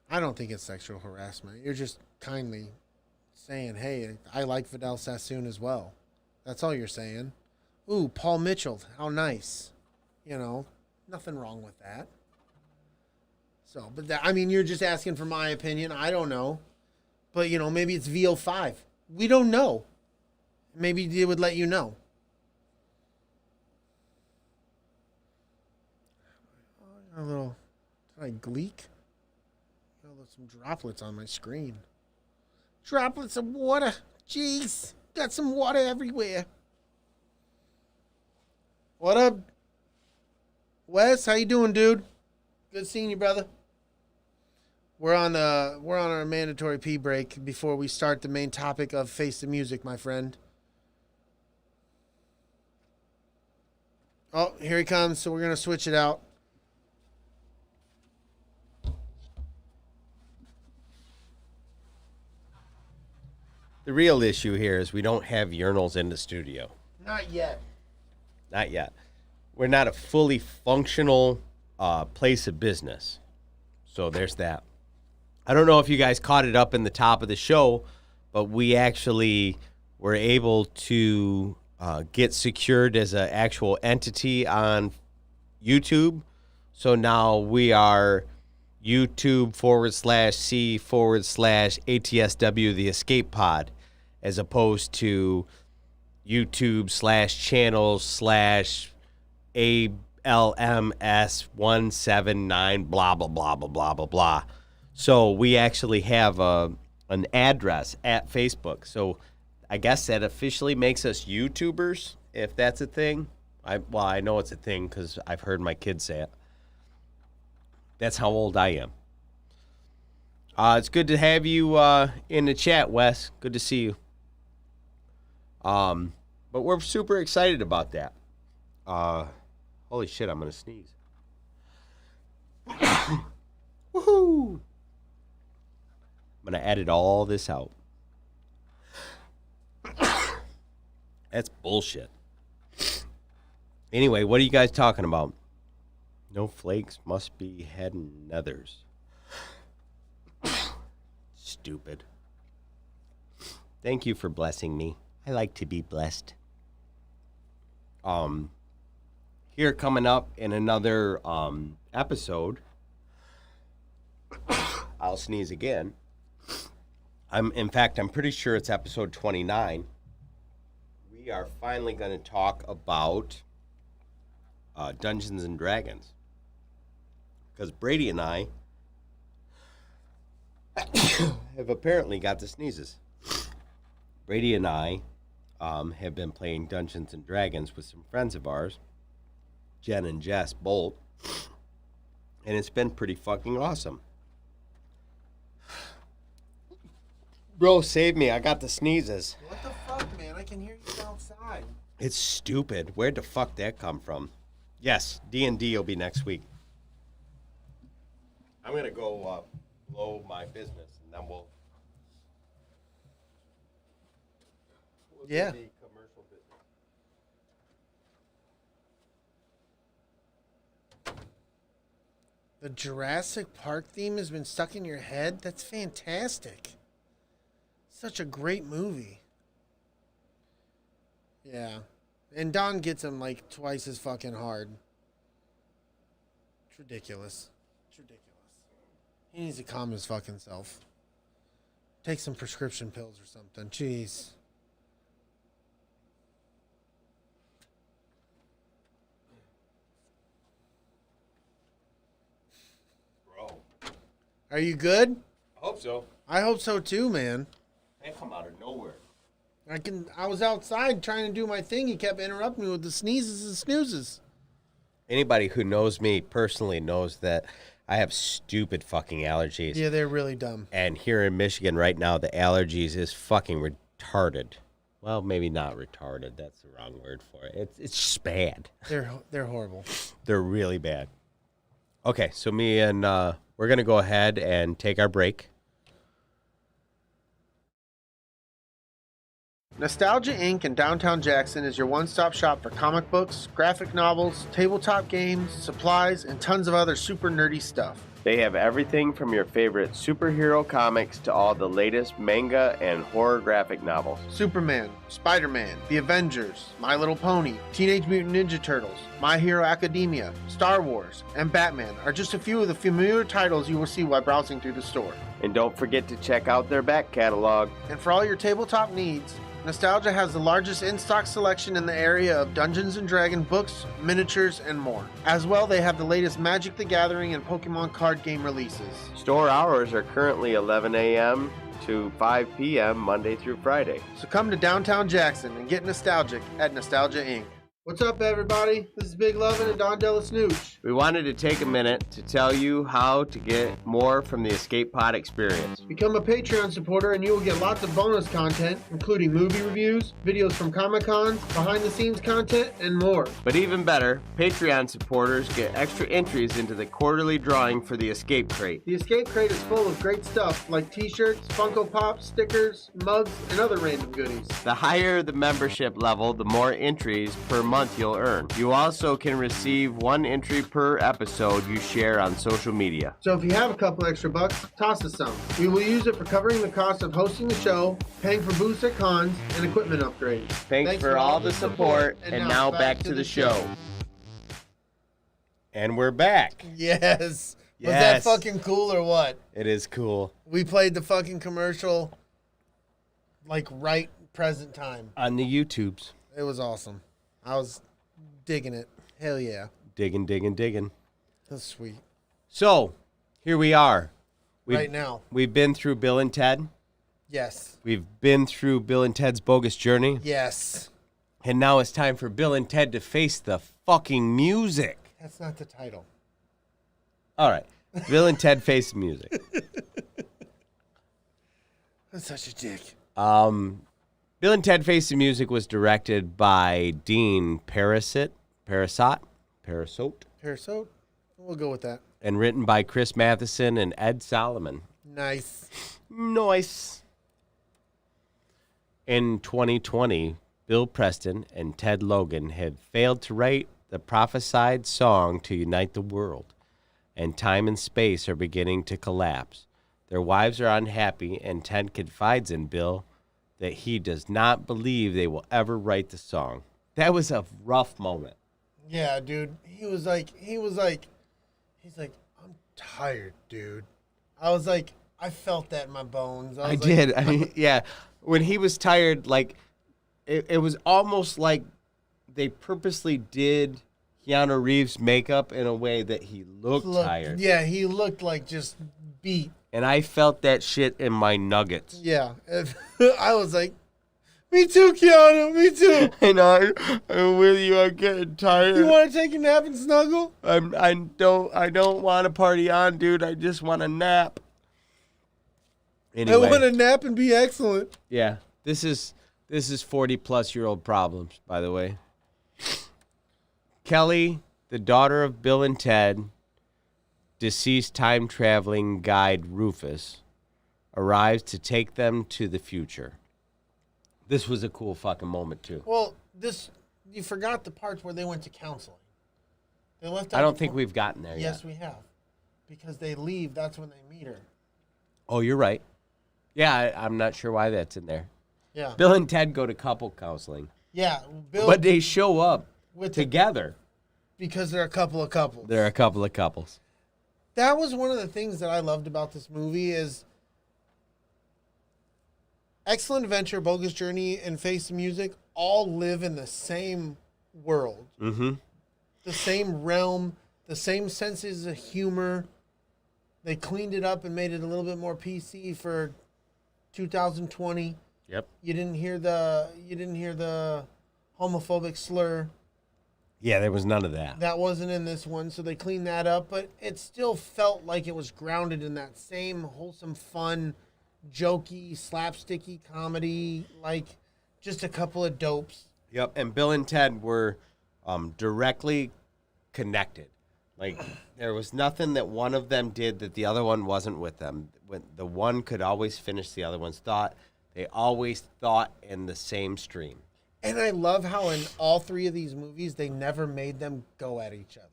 I don't think it's sexual harassment. You're just kindly saying, hey, I like Vidal Sassoon as well. That's all you're saying. Ooh, Paul Mitchell. How nice. You know, nothing wrong with that. So, but that, I mean, you're just asking for my opinion. I don't know. But, you know, maybe it's VO5. We don't know. Maybe they would let you know. A little, did I gleek? Some droplets on my screen. Droplets of water. Jeez. Got some water everywhere. What up? Wes, how you doing, dude? Good seeing you, brother. We're on our mandatory pee break before we start the main topic of Face the Music, my friend. Oh, here he comes, so we're gonna switch it out. The real issue here is we don't have urinals in the studio. Not yet. Not yet. We're not a fully functional place of business. So there's that. I don't know if you guys caught it up in the top of the show, but we actually were able to get secured as an actual entity on YouTube. So now we are YouTube/C/ATSW, the escape pod, as opposed to YouTube/channels/ALMS179, blah, blah, blah, blah, blah, blah, blah. So we actually have an address at Facebook. So I guess that officially makes us YouTubers, if that's a thing. I know it's a thing because I've heard my kids say it. That's how old I am. It's good to have you in the chat, Wes. Good to see you. But we're super excited about that. Holy shit, I'm going to sneeze. Woohoo! I'm going to edit all this out. That's bullshit. Anyway, what are you guys talking about? No flakes, must be head and nethers. Stupid. Thank you for blessing me. I like to be blessed. Here coming up in another episode, I'll sneeze again. In fact, I'm pretty sure it's episode 29. We are finally going to talk about Dungeons and Dragons. Because Brady and I have apparently got the sneezes. Brady and I have been playing Dungeons and Dragons with some friends of ours, Jen and Jess Bolt, and it's been pretty fucking awesome. Bro, save me. I got the sneezes. What the fuck, man? I can hear you outside. It's stupid. Where'd the fuck that come from? Yes, D&D will be next week. I'm going to go blow my business, and then we'll yeah. do the commercial business. The Jurassic Park theme has been stuck in your head? That's fantastic. Such a great movie. Yeah. And Don gets him like twice as fucking hard. It's ridiculous. It's ridiculous. He needs to calm his fucking self. Take some prescription pills or something. Jeez. Bro. Are you good? I hope so. I hope so too, man. They come out of nowhere. I was outside trying to do my thing. He kept interrupting me with the sneezes and snoozes. Anybody who knows me personally knows that I have stupid fucking allergies. Yeah, they're really dumb. And here in Michigan right now, the allergies is fucking retarded. Well, maybe not retarded. That's the wrong word for it. It's just bad. They're horrible. They're really bad. Okay, so me and we're going to go ahead and take our break. Nostalgia Inc. in downtown Jackson is your one-stop shop for comic books, graphic novels, tabletop games, supplies, and tons of other super nerdy stuff. They have everything from your favorite superhero comics to all the latest manga and horror graphic novels. Superman, Spider-Man, The Avengers, My Little Pony, Teenage Mutant Ninja Turtles, My Hero Academia, Star Wars, and Batman are just a few of the familiar titles you will see while browsing through the store. And don't forget to check out their back catalog. And for all your tabletop needs, Nostalgia has the largest in-stock selection in the area of Dungeons & Dragons books, miniatures, and more. As well, they have the latest Magic the Gathering and Pokemon card game releases. Store hours are currently 11 a.m. to 5 p.m. Monday through Friday. So come to downtown Jackson and get nostalgic at Nostalgia Inc. What's up, everybody? This is Big Lovin and Don DellaSnooch. We wanted to take a minute to tell you how to get more from the Escape Pod experience. Become a Patreon supporter and you will get lots of bonus content, including movie reviews, videos from Comic-Cons, behind-the-scenes content, and more. But even better, Patreon supporters get extra entries into the quarterly drawing for the Escape Crate. The Escape Crate is full of great stuff like t-shirts, Funko Pops, stickers, mugs, and other random goodies. The higher the membership level, the more entries per month you'll earn. You also can receive one entry per episode you share on social media. So if you have a couple extra bucks, toss us some. We will use it for covering the cost of hosting the show, paying for booths at cons, and equipment upgrades. Thanks for all the support, and now back to the show. And we're back. Yes. Was that fucking cool or what? It is cool. We played the fucking commercial like right present time. On the YouTubes. It was awesome. I was digging it. Hell yeah. Digging. That's sweet. So, here we are. Right now. We've been through Bill and Ted. Yes. We've been through Bill and Ted's Bogus Journey. Yes. And now it's time for Bill and Ted to face the fucking music. That's not the title. All right. Bill and Ted face the music. That's such a dick. Bill and Ted Face the Music was directed by Dean Parasot. We'll go with that. And written by Chris Matheson and Ed Solomon. Nice. In 2020, Bill Preston and Ted Logan had failed to write the prophesied song to unite the world, and time and space are beginning to collapse. Their wives are unhappy, and Ted confides in Bill that he does not believe they will ever write the song. That was a rough moment. Yeah, dude. He's like, I'm tired, dude. I was like, I felt that in my bones. I did. I mean, yeah. When he was tired, like, it was almost like they purposely did Keanu Reeves' makeup in a way that he looked tired. Yeah, he looked like just beat. And I felt that shit in my nuggets. Yeah. I was like, me too, Keanu, me too. I know, I'm with you, I'm getting tired. You want to take a nap and snuggle? I don't want to party on, dude. I just want to nap. Anyway. I want to nap and be excellent. Yeah. This is 40-plus-year-old problems, by the way. Kelly, the daughter of Bill and Ted, deceased time-traveling guide Rufus, arrives to take them to the future. This was a cool fucking moment, too. Well, you forgot the parts where they went to counseling. They left out I don't think we've gotten there yet. Yes, we have. Because they leave, that's when they meet her. Oh, you're right. Yeah, I'm not sure why that's in there. Yeah. Bill and Ted go to couple counseling. Yeah. But they show up together. Because they're a couple of couples. They're a couple of couples. That was one of the things that I loved about this movie is Excellent Adventure, Bogus Journey, and Face the Music all live in the same world. Mm-hmm. The same realm, the same senses of humor. They cleaned it up and made it a little bit more PC for 2020. Yep. You didn't hear the homophobic slur. Yeah, there was none of that. That wasn't in this one, so they cleaned that up, but it still felt like it was grounded in that same wholesome, fun, jokey, slapsticky comedy, like just a couple of dopes. Yep, and Bill and Ted were directly connected. Like, there was nothing that one of them did that the other one wasn't with them. When the one could always finish the other one's thought. They always thought in the same stream. And I love how in all three of these movies, they never made them go at each other.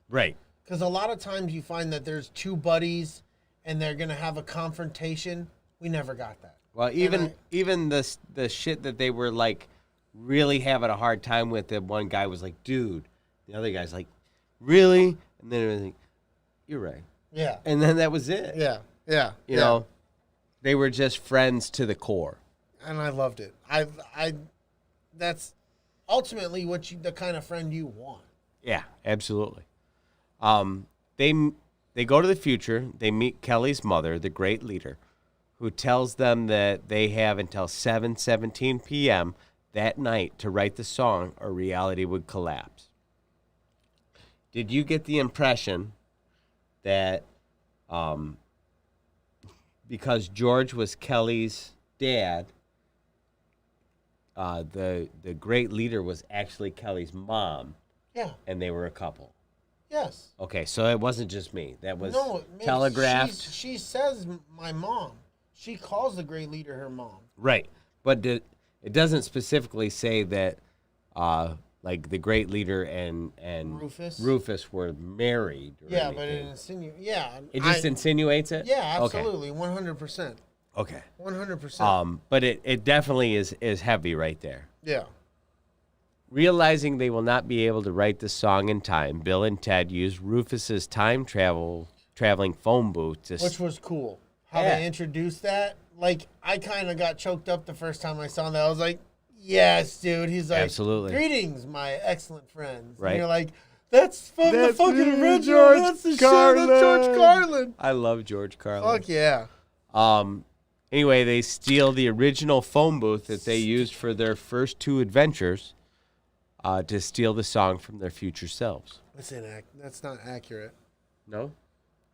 Right. Because a lot of times you find that there's two buddies and they're going to have a confrontation. We never got that. Well, even the shit that they were like really having a hard time with, that one guy was like, dude. The other guy's like, really? And then it was like, you're right. Yeah. And then that was it. Yeah. Yeah. You know, they were just friends to the core. And I loved it. That's ultimately the kind of friend you want. Yeah, absolutely. They go to the future. They meet Kelly's mother, the great leader, who tells them that they have until 7:17 p.m. that night to write the song or reality would collapse. Did you get the impression that because George was Kelly's dad, the great leader was actually Kelly's mom? Yeah. And they were a couple? Yes. Okay, so it wasn't just me. That was no, telegraphed. She says my mom. She calls the great leader her mom. Right. But it doesn't specifically say that like the great leader and Rufus were married. Or yeah, anything. But it insinuates. Yeah. It just insinuates it? Yeah, absolutely. 100%. Okay. 100%. But it definitely is heavy right there. Yeah. Realizing they will not be able to write the song in time, Bill and Ted used Rufus's traveling phone booth which was cool. How they introduced that. Like, I kind of got choked up the first time I saw that. I was like, yes, dude. He's like, absolutely. Greetings, my excellent friends. Right. And you're like, that's from the fucking original. That's the Carlin. That's George Carlin. I love George Carlin. Fuck yeah. Anyway, they steal the original phone booth that they used for their first two adventures to steal the song from their future selves. That's not accurate. No?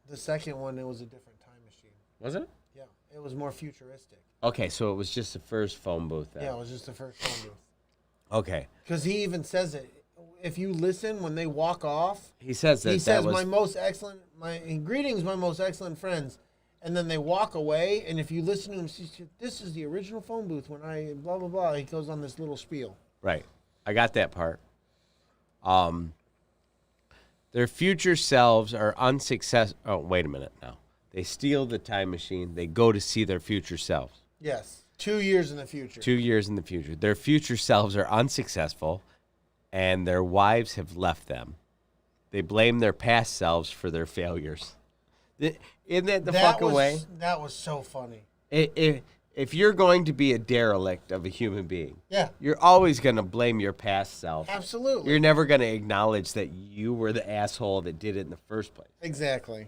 The second one, it was a different time machine. Was it? Yeah. It was more futuristic. Okay, so it was just the first phone booth then. Yeah, it was just the first phone booth. Okay. Because he even says it. If you listen, when they walk off, he says that. He says, my most excellent, greetings, my most excellent friends. And then they walk away, and if you listen to him, this is the original phone booth when I blah, blah, blah. He goes on this little spiel. Right. I got that part. Their future selves are unsuccessful. Oh, wait a minute now. They steal the time machine. They go to see their future selves. Yes. 2 years in the future. 2 years in the future. Their future selves are unsuccessful, and their wives have left them. They blame their past selves for their failures. Isn't that the fucking way? That was so funny. If you're going to be a derelict of a human being, yeah, you're always going to blame your past self. Absolutely. You're never going to acknowledge that you were the asshole that did it in the first place. Exactly.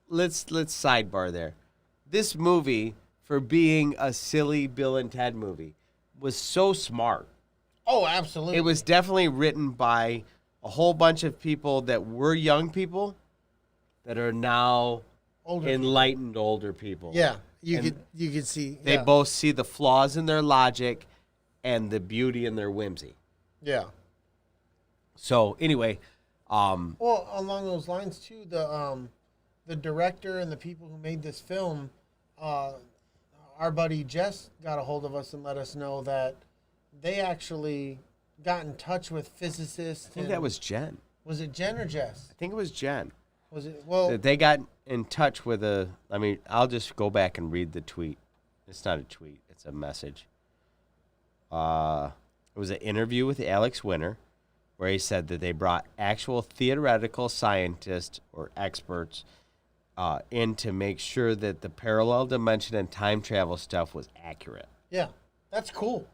Let's sidebar there. This movie, for being a silly Bill and Ted movie, was so smart. Oh, absolutely. It was definitely written by a whole bunch of people that were young people that are now enlightened older people. Yeah, you could see. They both see the flaws in their logic and the beauty in their whimsy. Yeah. So anyway, well, along those lines too, the director and the people who made this film, our buddy Jess got a hold of us and let us know that they actually got in touch with physicists. I think that was Jen. Was it Jen or Jess? I think it was Jen. Was it? Well, they got in touch with I'll just go back and read the tweet. It's not a tweet. It's a message. It was an interview with Alex Winter where he said that they brought actual theoretical scientists or experts in to make sure that the parallel dimension and time travel stuff was accurate. Yeah, that's cool.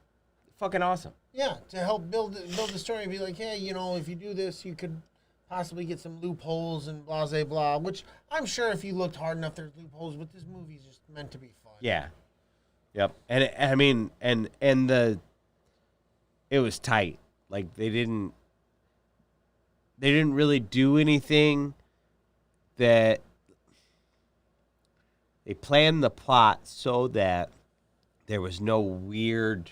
Fucking awesome. Yeah, to help build the story and be like, hey, if you do this, you could possibly get some loopholes and blah, blah, blah, which I'm sure if you looked hard enough, there's loopholes, but this movie's just meant to be fun. Yeah. Yep. And it was tight. Like they didn't really do anything that they planned the plot so that there was no weird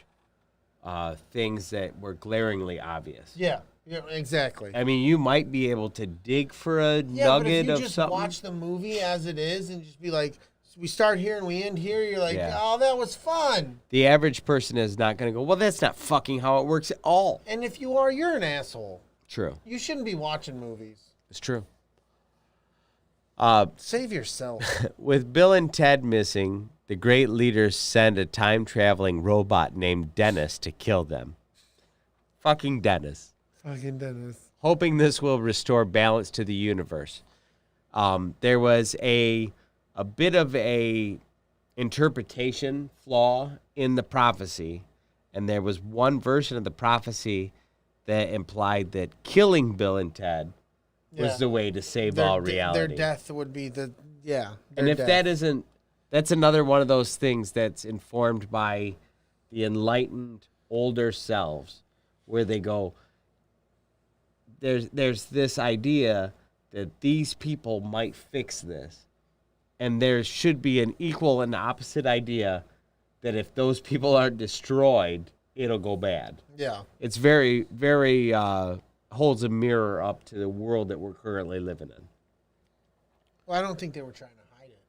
things that were glaringly obvious. Yeah. Yeah, exactly. I mean, you might be able to dig for a Yeah, nugget but if you of just something. watch the movie as it is and just be like, we start here and we end here, you're like, Yeah. oh, that was fun. The average person is not going to go, well, that's not fucking how it works at all. And if you are, you're an asshole. True. You shouldn't be watching movies. It's true. Save yourself. With Bill and Ted missing, the great leaders send a time-traveling robot named Dennis to kill them. Fucking Dennis. Fucking Dennis. Hoping this will restore balance to the universe. There was a bit of a interpretation flaw in the prophecy, and there was one version of the prophecy that implied that killing Bill and Ted was the way to save all reality. Their death would be And if that isn't, that's another one of those things that's informed by the enlightened older selves, where they go, there's this idea that these people might fix this, and there should be an equal and opposite idea that if those people aren't destroyed, it'll go bad. Yeah. It's very, very holds a mirror up to the world that we're currently living in. Well, I don't think they were trying to hide it.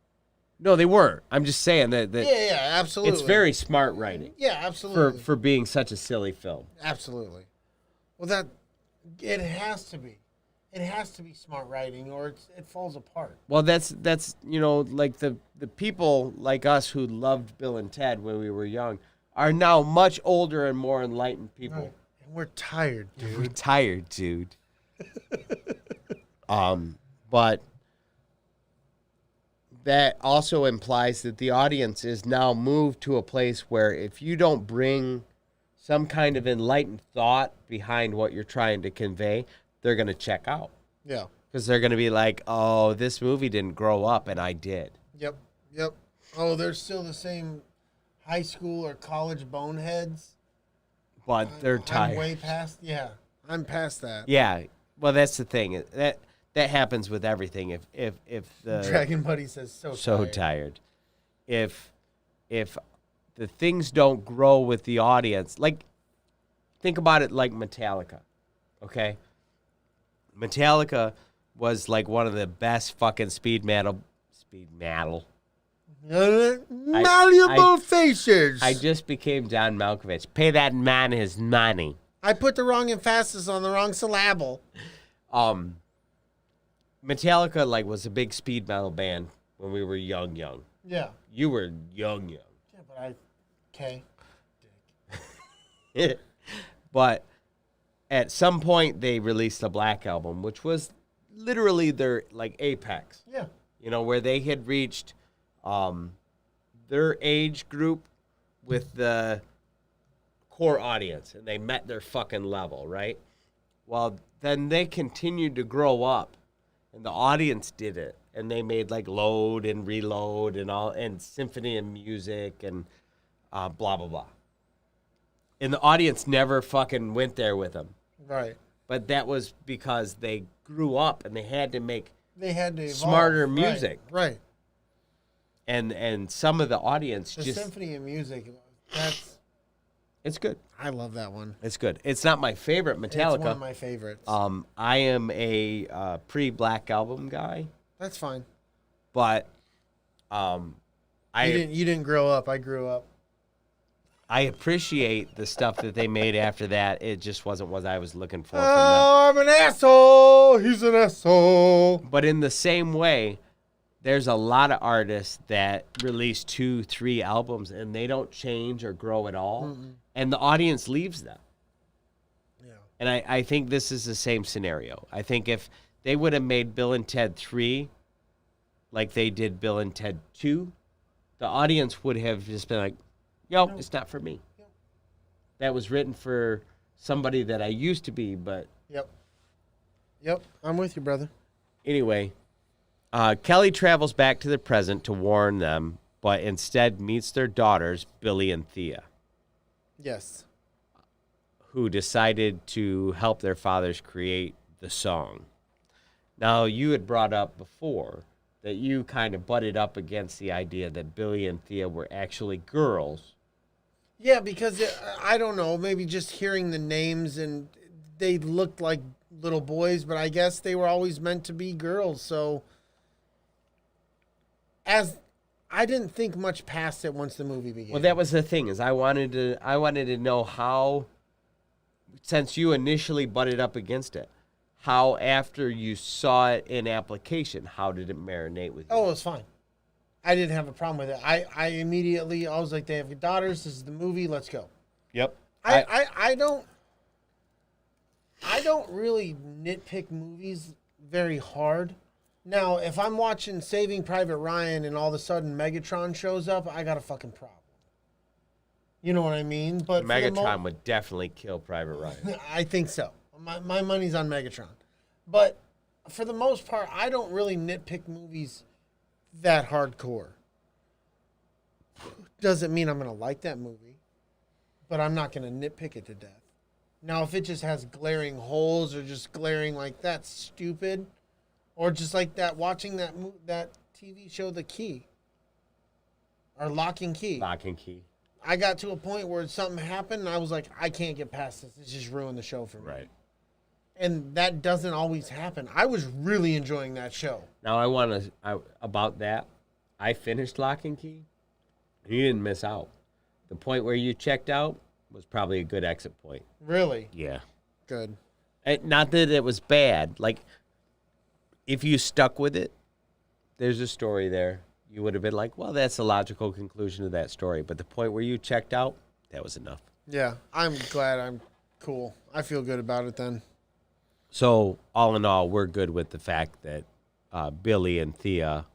No, they weren't. I'm just saying that Yeah, absolutely. it's very smart writing Yeah, absolutely. for being such a silly film. Absolutely. Well, it has to be. It has to be smart writing, or it falls apart. Well, that's like the people like us who loved Bill and Ted when we were young are now much older and more enlightened people. Right. And we're tired, dude. We're tired, dude. But that also implies that the audience is now moved to a place where if you don't bring some kind of enlightened thought behind what you're trying to convey, they're going to check out. Yeah. Because they're going to be like, oh, this movie didn't grow up, and I did. Yep. Oh, they're still the same high school or college boneheads. But they're tired. I'm way past. Yeah, I'm past that. Yeah. Well, that's the thing. That happens with everything. If the Dragon Buddy says so tired. If the things don't grow with the audience, like think about it like Metallica, okay? Metallica was like one of the best fucking speed metal. Malleable faces. I just became John Malkovich. Pay that man his money. I put the wrong emphasis on the wrong syllable. Metallica like was a big speed metal band when we were young. Yeah. You were young. Yeah, but okay. But at some point they released a Black Album, which was literally their like apex. Yeah. You know, where they had reached their age group with the core audience, and they met their fucking level, right? Well, then they continued to grow up, and the audience did it, and they made like Load and Reload and all, and Symphony and Music and blah blah blah. And the audience never fucking went there with them. Right. But that was because they grew up and they had to make evolve. smarter music. Right. And some of the audience The just Symphony of Music, it's good. I love that one. It's good. It's not my favorite Metallica. It's one of my favorites. I am a pre-Black Album guy, That's fine. but You didn't grow up. I grew up. I appreciate the stuff that they made after that. It just wasn't what I was looking for from them. Oh, I'm an asshole. He's an asshole. But in the same way, there's a lot of artists that release 2-3 albums and they don't change or grow at all. Mm-mm. And the audience leaves them. Yeah. And I think this is the same scenario. I think if they would have made Bill and Ted 3 like they did Bill and Ted 2, the audience would have just been like, yo, it's not for me. Yep. That was written for somebody that I used to be, but... Yep, I'm with you, brother. Anyway, Kelly travels back to the present to warn them, but instead meets their daughters, Billy and Thea. Yes. Who decided to help their fathers create the song. Now, you had brought up before that you kind of butted up against the idea that Billy and Thea were actually girls. Yeah, because I don't know, maybe just hearing the names and they looked like little boys, but I guess they were always meant to be girls. So I didn't think much past it once the movie began. Well, that was the thing, is I wanted to know how, since you initially butted up against it, how after you saw it in application, how did it marinate with you? Oh, it was fine. I didn't have a problem with it. I immediately, I was like, they have daughters. This is the movie. Let's go. Yep. I don't really nitpick movies very hard. Now, if I'm watching Saving Private Ryan and all of a sudden Megatron shows up, I got a fucking problem. You know what I mean? But Megatron would definitely kill Private Ryan. I think so. My money's on Megatron. But for the most part, I don't really nitpick movies that hardcore. Doesn't mean I'm going to like that movie, but I'm not going to nitpick it to death. Now, if it just has glaring holes or just glaring like that's stupid, or just like that watching that TV show The Key or Lock and Key. Lock and Key. I got to a point where something happened and I was like, I can't get past this. It's just ruined the show for me. Right. And that doesn't always happen. I was really enjoying that show. Now, about that, I finished Lock and Key. You didn't miss out. The point where you checked out was probably a good exit point. Really? Yeah. Good. Not that it was bad. Like, if you stuck with it, there's a story there. You would have been like, well, that's the logical conclusion of that story. But the point where you checked out, that was enough. Yeah. I'm glad I'm cool. I feel good about it then. So, all in all, we're good with the fact that Billy and Thea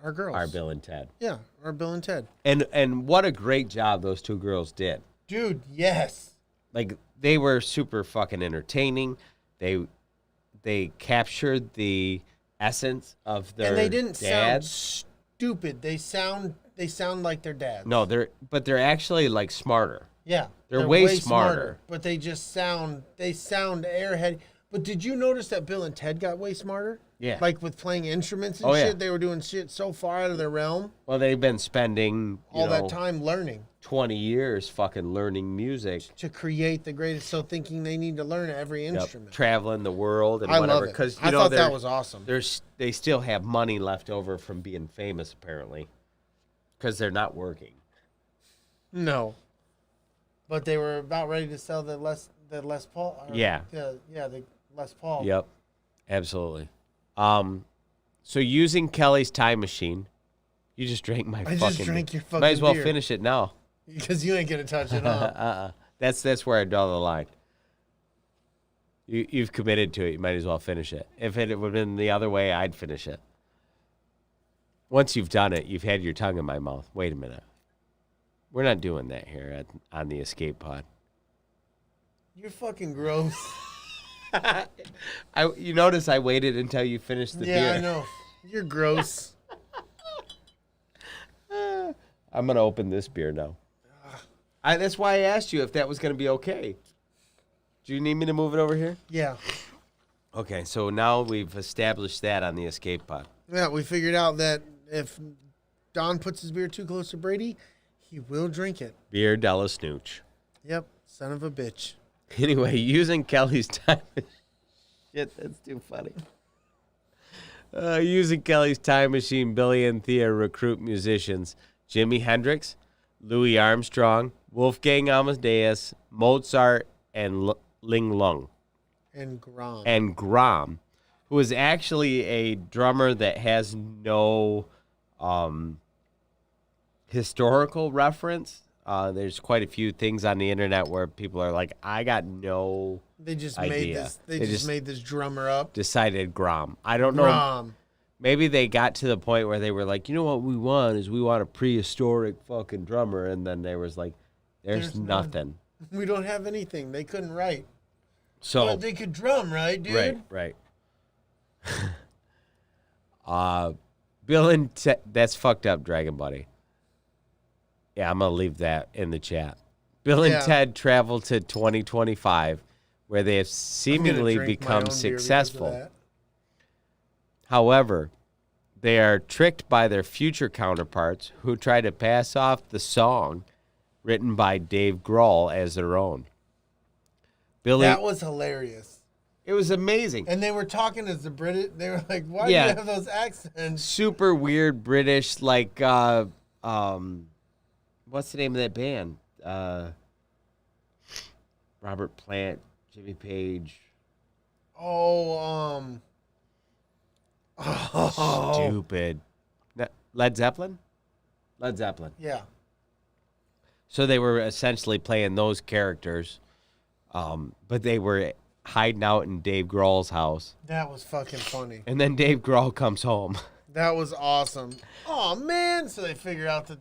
Our girls. are Bill and Ted. Yeah, are Bill and Ted. And what a great job those two girls did. Dude, yes. Like, they were super fucking entertaining. They captured the essence of their And they didn't dad. sound stupid. They sound like their dads. No, they're actually like smarter. Yeah. They're way smarter. But they just sound airhead. But did you notice that Bill and Ted got way smarter? Yeah. Like with playing instruments and Oh, shit, yeah. they were doing shit so far out of their realm. Well, they've been spending All that time learning 20 years fucking learning music. to create the greatest. So thinking they need to learn every Yep, instrument. traveling the world and I whatever. love it. Because I thought that was awesome. They still have money left over from being famous, apparently, because they're not working. No. But they were about ready to sell the Les Paul. Yeah. The Les Paul. Yep, absolutely. So using Kelly's time machine, you just drank my I fucking. just drank your fucking Might as well beer. finish it now. Because you ain't gonna touch it, huh? That's where I draw the line. You've committed to it. You might as well finish it. If it would have been the other way, I'd finish it. Once you've done it, you've had your tongue in my mouth. Wait a minute. We're not doing that here on the Escape Pod. You're fucking gross. You notice I waited until you finished the beer. Yeah, I know. You're gross. I'm going to open this beer now. That's why I asked you if that was going to be okay. Do you need me to move it over here? Yeah. Okay, so now we've established that on the Escape Pod. Yeah, we figured out that if Don puts his beer too close to Brady, he will drink it. Beer DellaSnooch. Yep, son of a bitch. Anyway, using Kelly's time... Shit, that's too funny. Using Kelly's time machine, Billy and Thea recruit musicians. Jimi Hendrix, Louis Armstrong, Wolfgang Amadeus, Mozart, and Ling Lung. And Grom. And Grom, who is actually a drummer that has no historical reference. There's quite a few things on the internet where people are like, I got no They just idea. made this. They just made this drummer up. Decided Grom. I don't know. Grom. Maybe they got to the point where they were like, you know what we want is we want a prehistoric fucking drummer. And then there was like, there's nothing. We don't have anything. They couldn't write. So But they could drum, right, dude? Right. Bill and Ted, that's fucked up, Dragon Buddy. Yeah, I'm going to leave that in the chat. Bill and Ted travel to 2025, where they have seemingly become successful. However, they are tricked by their future counterparts who try to pass off the song written by Dave Grohl as their own. Billy. That was hilarious. It was amazing. And they were talking as the British. They were like, "Why do Yeah. you have those accents?" Super weird British, like, what's the name of that band? Robert Plant, Jimmy Page. Oh. Stupid. Led Zeppelin? Led Zeppelin. Yeah. So they were essentially playing those characters, but they were hiding out in Dave Grohl's house. That was fucking funny. And then Dave Grohl comes home. That was awesome. Oh man! So they figure out that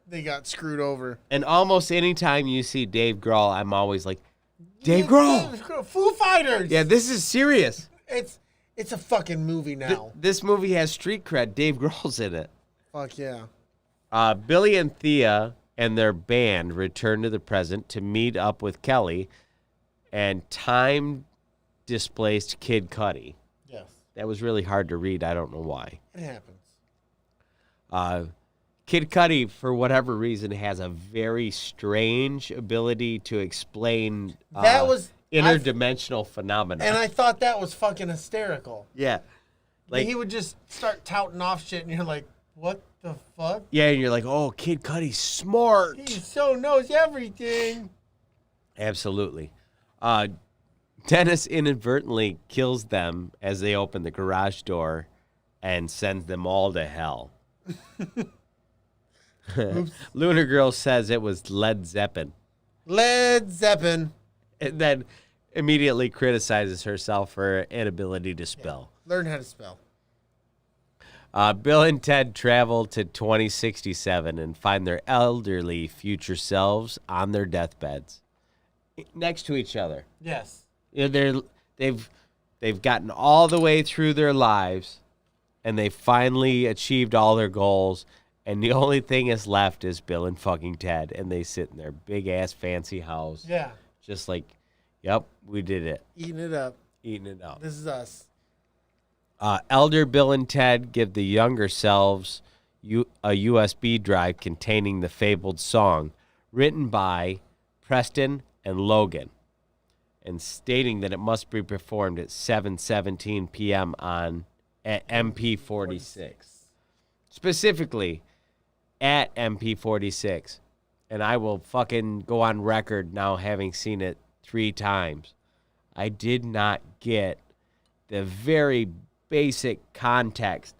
they got screwed over. And almost any time you see Dave Grohl, I'm always like, Dave Grohl! Foo Fighters! Yeah, this is serious. It's a fucking movie now. This movie has street cred. Dave Grohl's in it. Fuck yeah. Billy and Thea and their band return to the present to meet up with Kelly and time-displaced Kid Cudi. Yes. That was really hard to read. I don't know why. It happens. Kid Cudi, for whatever reason, has a very strange ability to explain That was interdimensional phenomena. And I thought that was fucking hysterical. Yeah. Like he would just start touting off shit, and you're like, "What the fuck?" Yeah, and you're like, "Oh, Kid Cudi's smart. He so knows everything." Absolutely. Dennis inadvertently kills them as they open the garage door and sends them all to hell. Lunar Girl says it was Led Zeppelin. Led Zeppelin. And then immediately criticizes herself for her inability to spell. Learn how to spell. Bill and Ted travel to 2067 and find their elderly future selves on their deathbeds next to each other. Yes. You know, they've gotten all the way through their lives, and they finally achieved all their goals, and the only thing is left is Bill and fucking Ted, and they sit in their big-ass fancy house. Yeah. Just like, yep, we did it. Eating it up. Eating it up. This is us. Elder Bill and Ted give the younger selves a USB drive containing the fabled song, written by Preston and Logan, and stating that it must be performed at 7:17 p.m. at MP46. Specifically, at MP46. And I will fucking go on record now, having seen it 3 times. I did not get the very basic context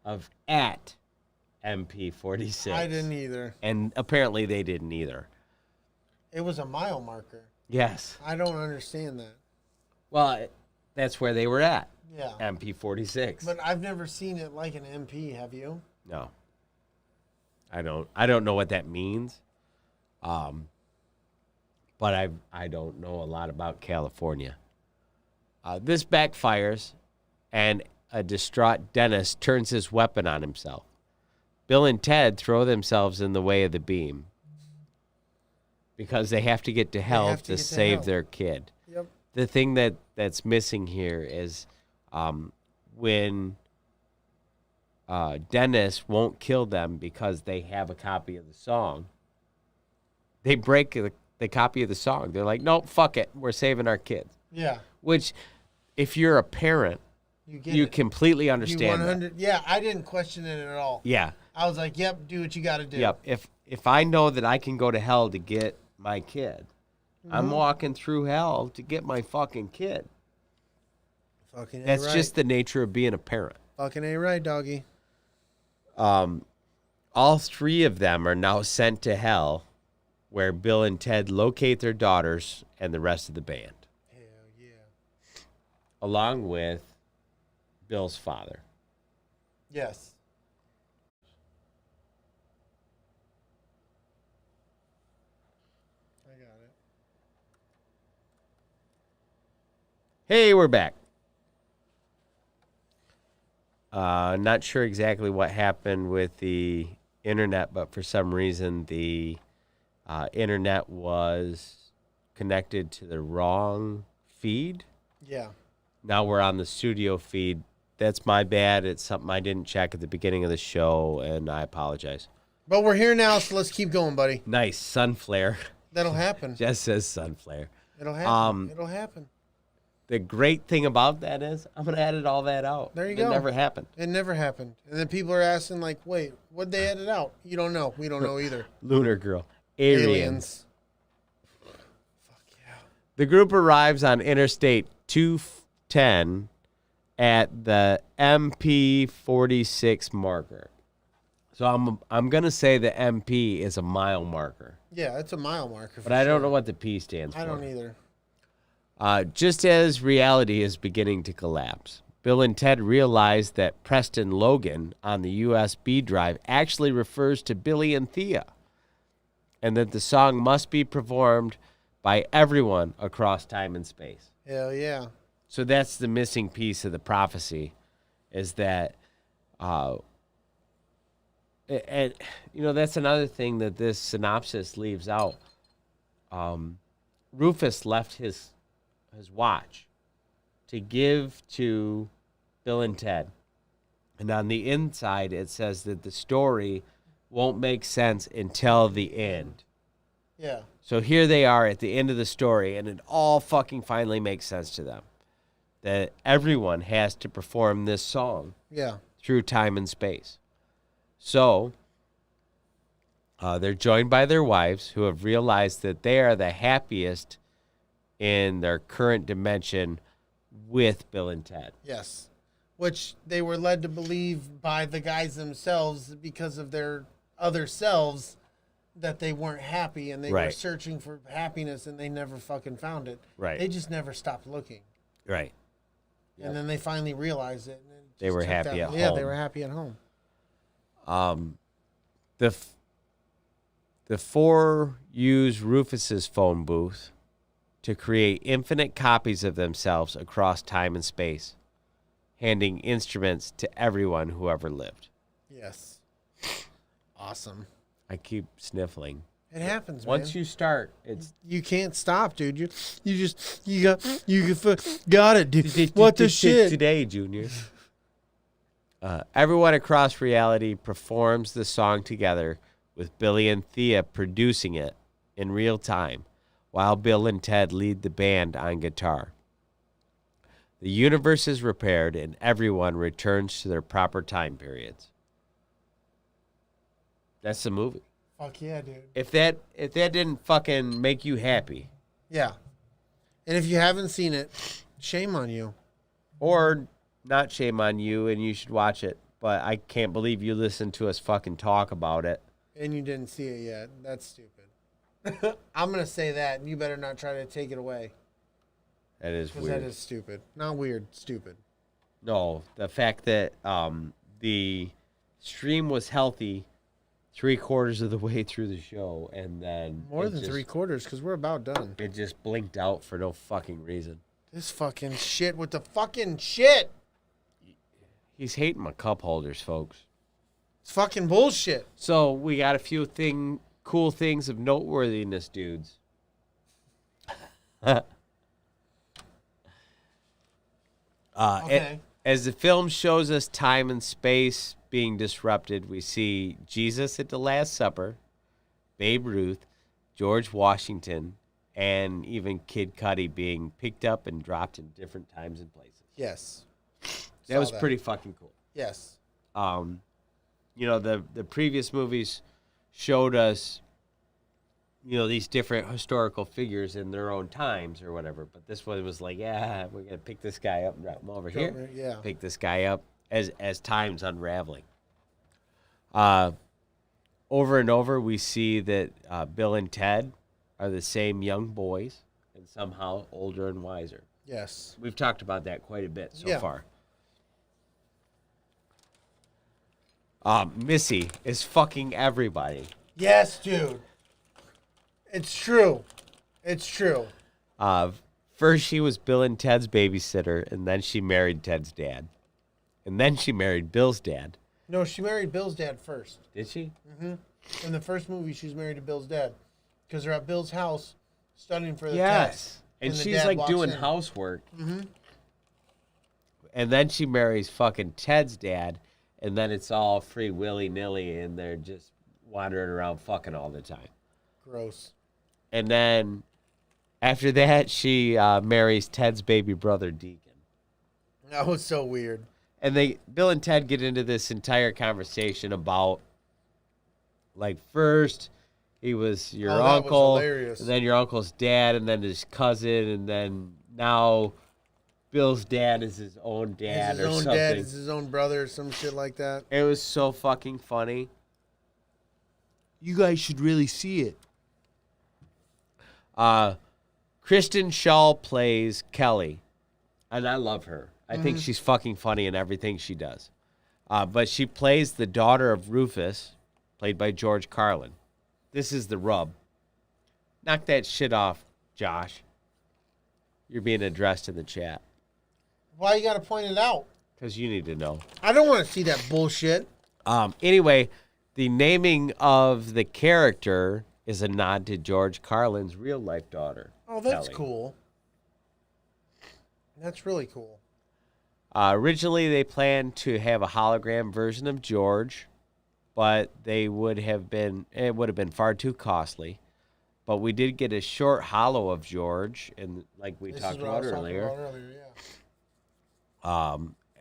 of at MP46. I didn't either. And apparently they didn't either. It was a mile marker. Yes. I don't understand that. Well, that's where they were at. Yeah. MP46. But I've never seen it like an MP, have you? No. I don't know what that means. But I don't know a lot about California. This backfires, and a distraught Dennis turns his weapon on himself. Bill and Ted throw themselves in the way of the beam because they have to get to hell to save their kid. Yep. The thing that's missing here is when Dennis won't kill them because they have a copy of the song, they break the copy of the song. They're like, nope, fuck it. We're saving our kids. Yeah. Which, if you're a parent, you completely understand that. Yeah, I didn't question it at all. Yeah. I was like, yep, do what you got to do. Yep. If I know that I can go to hell to get my kid, I'm walking through hell to get my fucking kid. Fucking That's right. just the nature of being a parent. Fucking A right, doggy. All 3 of them are now sent to hell, where Bill and Ted locate their daughters and the rest of the band. Hell yeah. Along with Bill's father. Yes. I got it. Hey, we're back. Not sure exactly what happened with the internet, but for some reason the internet was connected to the wrong feed. Yeah. Now we're on the studio feed. That's my bad. It's something I didn't check at the beginning of the show, and I apologize. But we're here now, so let's keep going, buddy. Nice. Sun flare. That'll happen. Just says sun flare. It'll happen. It'll happen. The great thing about that is I'm going to edit all that out. There you go. It never happened. It never happened. And then people are asking, like, wait, what'd they edit out? You don't know. We don't know either. Lunar Girl. Aliens. Fuck yeah. The group arrives on Interstate 210 at the MP46 marker. So I'm going to say the MP is a mile marker. Yeah, it's a mile marker. But I don't know what the P stands for. I don't either. Just as reality is beginning to collapse, Bill and Ted realize that Preston Logan on the USB drive actually refers to Billy and Thea, and that the song must be performed by everyone across time and space. Hell yeah. So that's the missing piece of the prophecy, is that, and that's another thing that this synopsis leaves out. Rufus left his watch to give to Bill and Ted. And on the inside, it says that the story won't make sense until the end. Yeah. So here they are at the end of the story, and it all fucking finally makes sense to them. That everyone has to perform this song through time and space. So they're joined by their wives, who have realized that they are the happiest in their current dimension with Bill and Ted. Yes. Which they were led to believe by the guys themselves because of their other selves that they weren't happy, and they were searching for happiness, and they never fucking found it. Right. They just never stopped looking. Right. And then they finally realized it. And it they were happy at home. Yeah, they were happy at home. The four use Rufus's phone booth to create infinite copies of themselves across time and space, handing instruments to everyone who ever lived. Yes. Awesome. I keep sniffling. It happens, man. Once you start, you can't stop, dude. You got it, dude. What the shit? Today, Junior. Everyone across reality performs the song together, with Billy and Thea producing it in real time, while Bill and Ted lead the band on guitar. The universe is repaired, and everyone returns to their proper time periods. That's the movie. Fuck yeah, dude. If that didn't fucking make you happy. Yeah. And if you haven't seen it, shame on you. Or not shame on you, and you should watch it. But I can't believe you listened to us fucking talk about it. And you didn't see it yet. That's stupid. I'm going to say that, and you better not try to take it away. That is weird. Because that is stupid. Not weird, stupid. No, the fact that the stream was healthy 3/4 of the way through the show, and then more than 3/4, because we're about done. It just blinked out for no fucking reason. This fucking shit with the fucking shit. He's hating my cup holders, folks. It's fucking bullshit. So we got a few cool things of noteworthiness, dudes. Okay. As the film shows us time and space being disrupted, we see Jesus at the Last Supper, Babe Ruth, George Washington, and even Kid Cudi being picked up and dropped in different times and places. Yes. That was pretty fucking cool. Yes. The previous movies showed us, these different historical figures in their own times or whatever. But this one was like, yeah, we're going to pick this guy up and drop him over here. Yeah. Pick this guy up as time's unraveling. Over and over, we see that Bill and Ted are the same young boys and somehow older and wiser. Yes. We've talked about that quite a bit so far. Missy is fucking everybody. Yes, dude. It's true. It's true. First, she was Bill and Ted's babysitter, and then she married Ted's dad. And then she married Bill's dad. No, she married Bill's dad first. Did she? Mm-hmm. In the first movie, she's married to Bill's dad. Because they're at Bill's house studying for the test. And she's like doing housework. Mm-hmm. And then she marries fucking Ted's dad, and then it's all free willy-nilly, and they're just wandering around fucking all the time. Gross. And then After that, she marries Ted's baby brother, Deacon. That was so weird. And Bill and Ted get into this entire conversation about, like, first he was your uncle, and then your uncle's dad, and then his cousin, and then now Bill's dad is his own dad or something. Dad is his own brother or some shit like that. It was so fucking funny. You guys should really see it. Kristen Shaw plays Kelly, and I love her. I think she's fucking funny in everything she does. But she plays the daughter of Rufus, played by George Carlin. This is the rub. Knock that shit off, Josh. You're being addressed in the chat. Why you gotta point it out? Because you need to know. I don't want to see that bullshit. Anyway, the naming of the character is a nod to George Carlin's real-life daughter. Oh, that's Kelly. cool. That's really cool. Originally, they planned to have a hologram version of George, but it would have been far too costly. But we did get a short holo of George, and like we talked about earlier.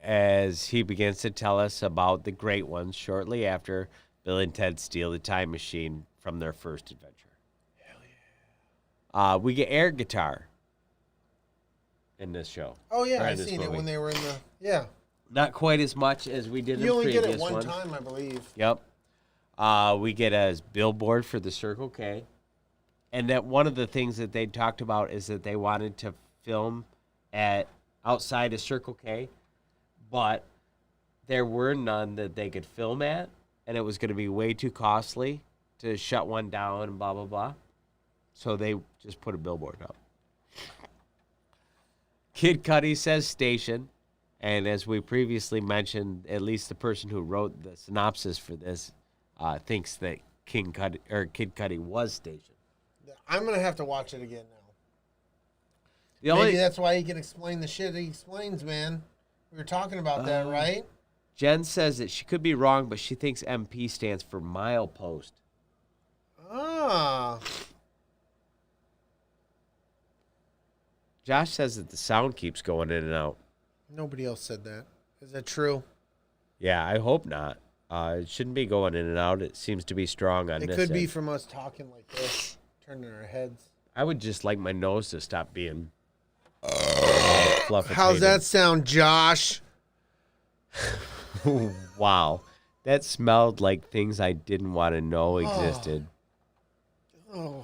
As he begins to tell us about the great ones shortly after Bill and Ted steal the time machine from their first adventure. Hell yeah. We get air guitar in this show. Oh, yeah, I seen it when they were in the... Yeah. Not quite as much as we did in previous ones. You only get it one time, I believe. Yep. We get a billboard for the Circle K. And that one of the things that they talked about is that they wanted to film outside of Circle K, but there were none that they could film at, and it was going to be way too costly to shut one down and blah, blah, blah. So they just put a billboard up. Kid Cudi says station, and as we previously mentioned, at least the person who wrote the synopsis for this thinks that Kid Cudi was station. I'm going to have to watch it again now. Maybe that's why he can explain the shit he explains, man. We were talking about that, right? Jen says that she could be wrong, but she thinks MP stands for milepost. Ah. Josh says that the sound keeps going in and out. Nobody else said that. Is that true? Yeah, I hope not. It shouldn't be going in and out. It seems to be strong on this end. It could be from us talking like this, turning our heads. I would just like my nose to stop being fluffy. How's that sound, Josh? Wow. That smelled like things I didn't want to know existed. Oh,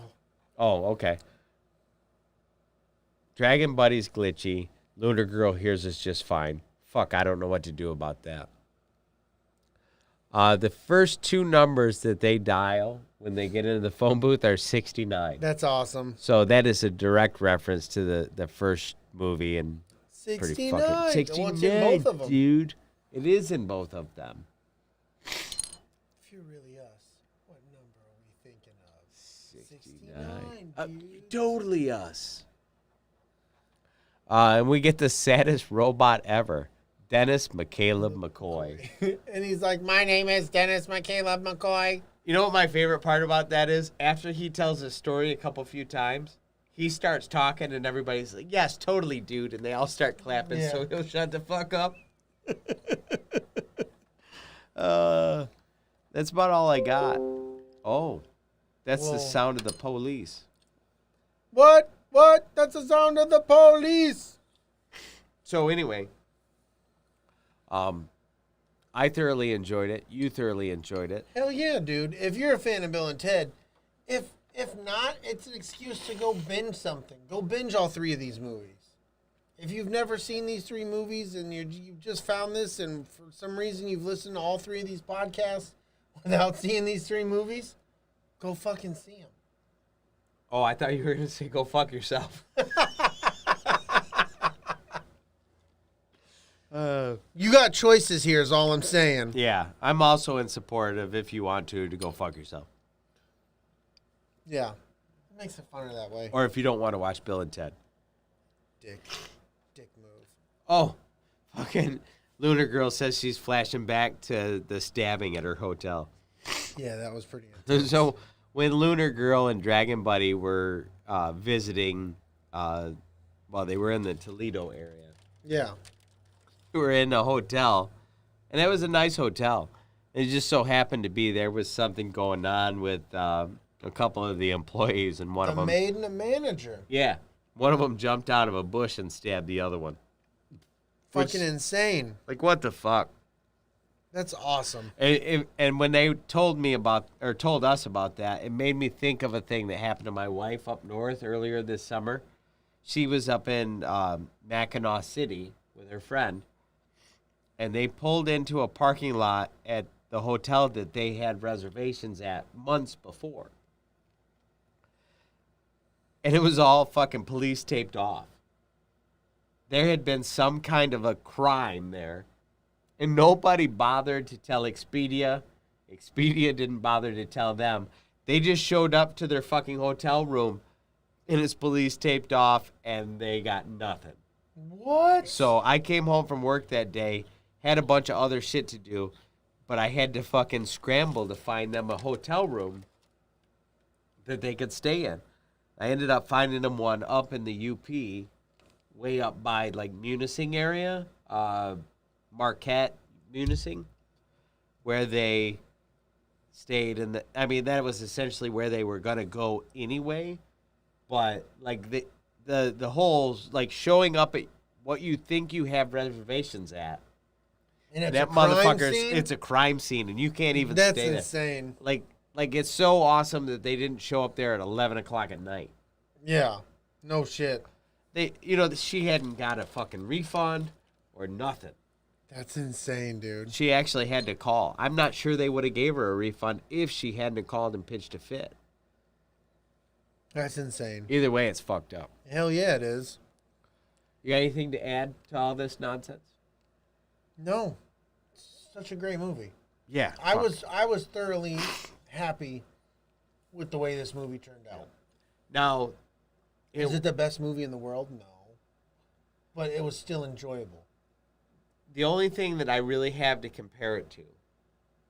okay. Dragon Buddy's glitchy. Lunar Girl hears us just fine. Fuck, I don't know what to do about that. The first two numbers that they dial when they get into the phone booth are 69. That's awesome. So that is a direct reference to the first movie. And 69. 69, both of them. dude. It is in both of them. If you're really us, what number are we thinking of? 69, dude. Totally us. And we get the saddest robot ever. Dennis McCaleb McCoy. And he's like, my name is Dennis McCaleb McCoy. You know what my favorite part about that is? After he tells his story a few times, he starts talking and everybody's like, yes, totally, dude. And they all start clapping, so he'll shut the fuck up. That's about all I got. Oh, that's the sound of the police. What? That's the sound of the police. So anyway, I thoroughly enjoyed it. You thoroughly enjoyed it. Hell yeah, dude. If you're a fan of Bill and Ted, if not, it's an excuse to go binge something. Go binge all three of these movies. If you've never seen these three movies and you've just found this and for some reason you've listened to all three of these podcasts without seeing these three movies, go fucking see them. Oh, I thought you were going to say go fuck yourself. You got choices here is all I'm saying. Yeah, I'm also in support of if you want to go fuck yourself. Yeah. It makes it funner that way. Or if you don't want to watch Bill and Ted. Dick move. Oh, fucking Lunar Girl says she's flashing back to the stabbing at her hotel. Yeah, that was pretty intense. So when Lunar Girl and Dragon Buddy were visiting Well, they were in the Toledo area. Yeah. We were in a hotel, and it was a nice hotel. It just so happened to be there was something going on with a couple of the employees, and one of them... A maid and a manager. Yeah. One of them jumped out of a bush and stabbed the other one. Fucking insane. Like, what the fuck? That's awesome. And when they told us about that, it made me think of a thing that happened to my wife up north earlier this summer. She was up in Mackinac City with her friend, and they pulled into a parking lot at the hotel that they had reservations at months before. And it was all fucking police taped off. There had been some kind of a crime there, and nobody bothered to tell Expedia. Expedia didn't bother to tell them. They just showed up to their fucking hotel room, and it's police taped off, and they got nothing. What? So I came home from work that day, had a bunch of other shit to do, but I had to fucking scramble to find them a hotel room that they could stay in. I ended up finding them one up in the UP, way up by, like, Munising area, Marquette, Munising, where they stayed in the... I mean, that was essentially where they were going to go anyway, but, like, the whole, like, showing up at what you think you have reservations at, And it's that a crime motherfucker's... scene? It's a crime scene, and you can't even stay there. That's insane. Like, it's so awesome that they didn't show up there at 11 o'clock at night. Yeah. No shit. She hadn't got a fucking refund or nothing. That's insane, dude. She actually had to call. I'm not sure they would have gave her a refund if she hadn't called and pitched a fit. That's insane. Either way, it's fucked up. Hell yeah, it is. You got anything to add to all this nonsense? No. It's such a great movie. Yeah. I was thoroughly happy with the way this movie turned out. Now, Is it the best movie in the world? No. But it was still enjoyable. the only thing that I really have to compare it to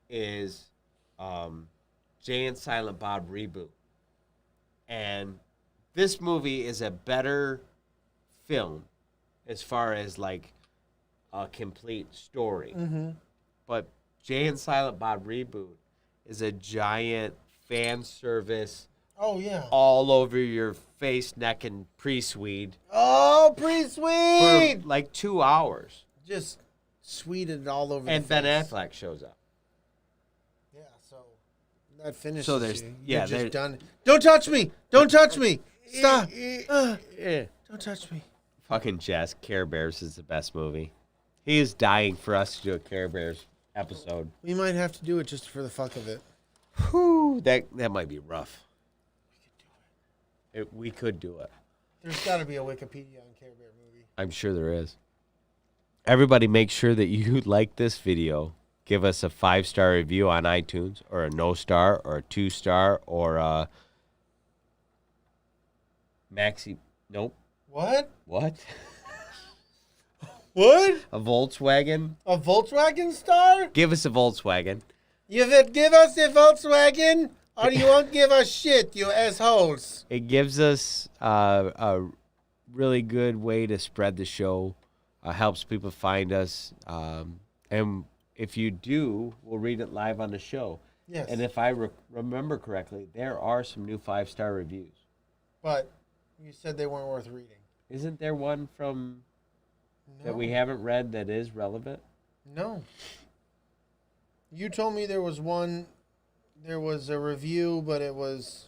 is Jay and Silent Bob reboot. And this movie is a better film as far as like a complete story. Mm-hmm. But Jay and Silent Bob reboot is a giant fan service. Oh, yeah. All over your face, neck, and pre-Swede. Oh, pretty For sweet. like 2 hours. Just sweeted all over And the Ben face. Affleck shows up. Yeah, so that finishes So there's- you. yeah, You're just there- done. Don't touch me. Don't touch me. Stop. Yeah. Don't touch me. Fucking Jess, Care Bears is the best movie. He is dying for us to do a Care Bears episode. We might have to do it just for the fuck of it. Whew, that might be rough. We could do it. There's got to be a Wikipedia on Care Bear movie. I'm sure there is. Everybody make sure that you like this video. Give us a 5-star review on iTunes, or a no star, or a 2-star, or a maxi. Nope. What? What? What? A Volkswagen? A Volkswagen star? Give us a Volkswagen. You will give us a Volkswagen, or you won't give us shit, you assholes. It gives us a really good way to spread the show. Helps people find us. And if you do, we'll read it live on the show. Yes. And if I remember correctly, there are some new 5-star reviews. But you said they weren't worth reading. Isn't there one from No. that we haven't read that is relevant? No. You told me there was one. There was a review, but it was.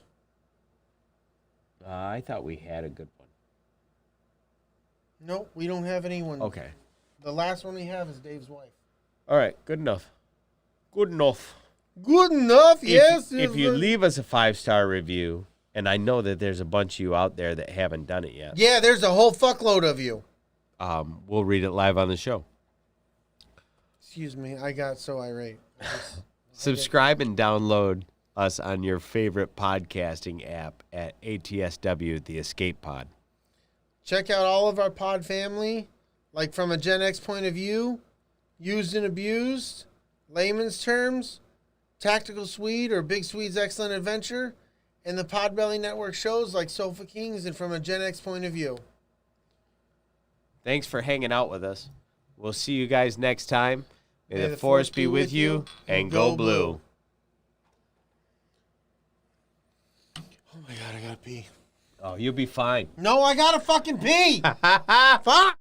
I thought we had a good one. Nope, we don't have anyone. Okay. The last one we have is Dave's wife. All right. Good enough. Good enough. Good enough, yes. If you leave us a 5-star review, and I know that there's a bunch of you out there that haven't done it yet. Yeah, there's a whole fuckload of you. We'll read it live on the show. Excuse me, I got so irate. Subscribe and download us on your favorite podcasting app at ATSW, the Escape Pod. Check out all of our pod family, like from a Gen X point of view, used and abused, layman's terms, Tactical Swede or Big Swede's Excellent Adventure, and the Podbelly Network shows like Sofa Kings and from a Gen X point of view. Thanks for hanging out with us. We'll see you guys next time. May the force be with you, and go blue. Oh my God, I gotta pee. Oh, you'll be fine. No, I gotta fucking pee. Fuck.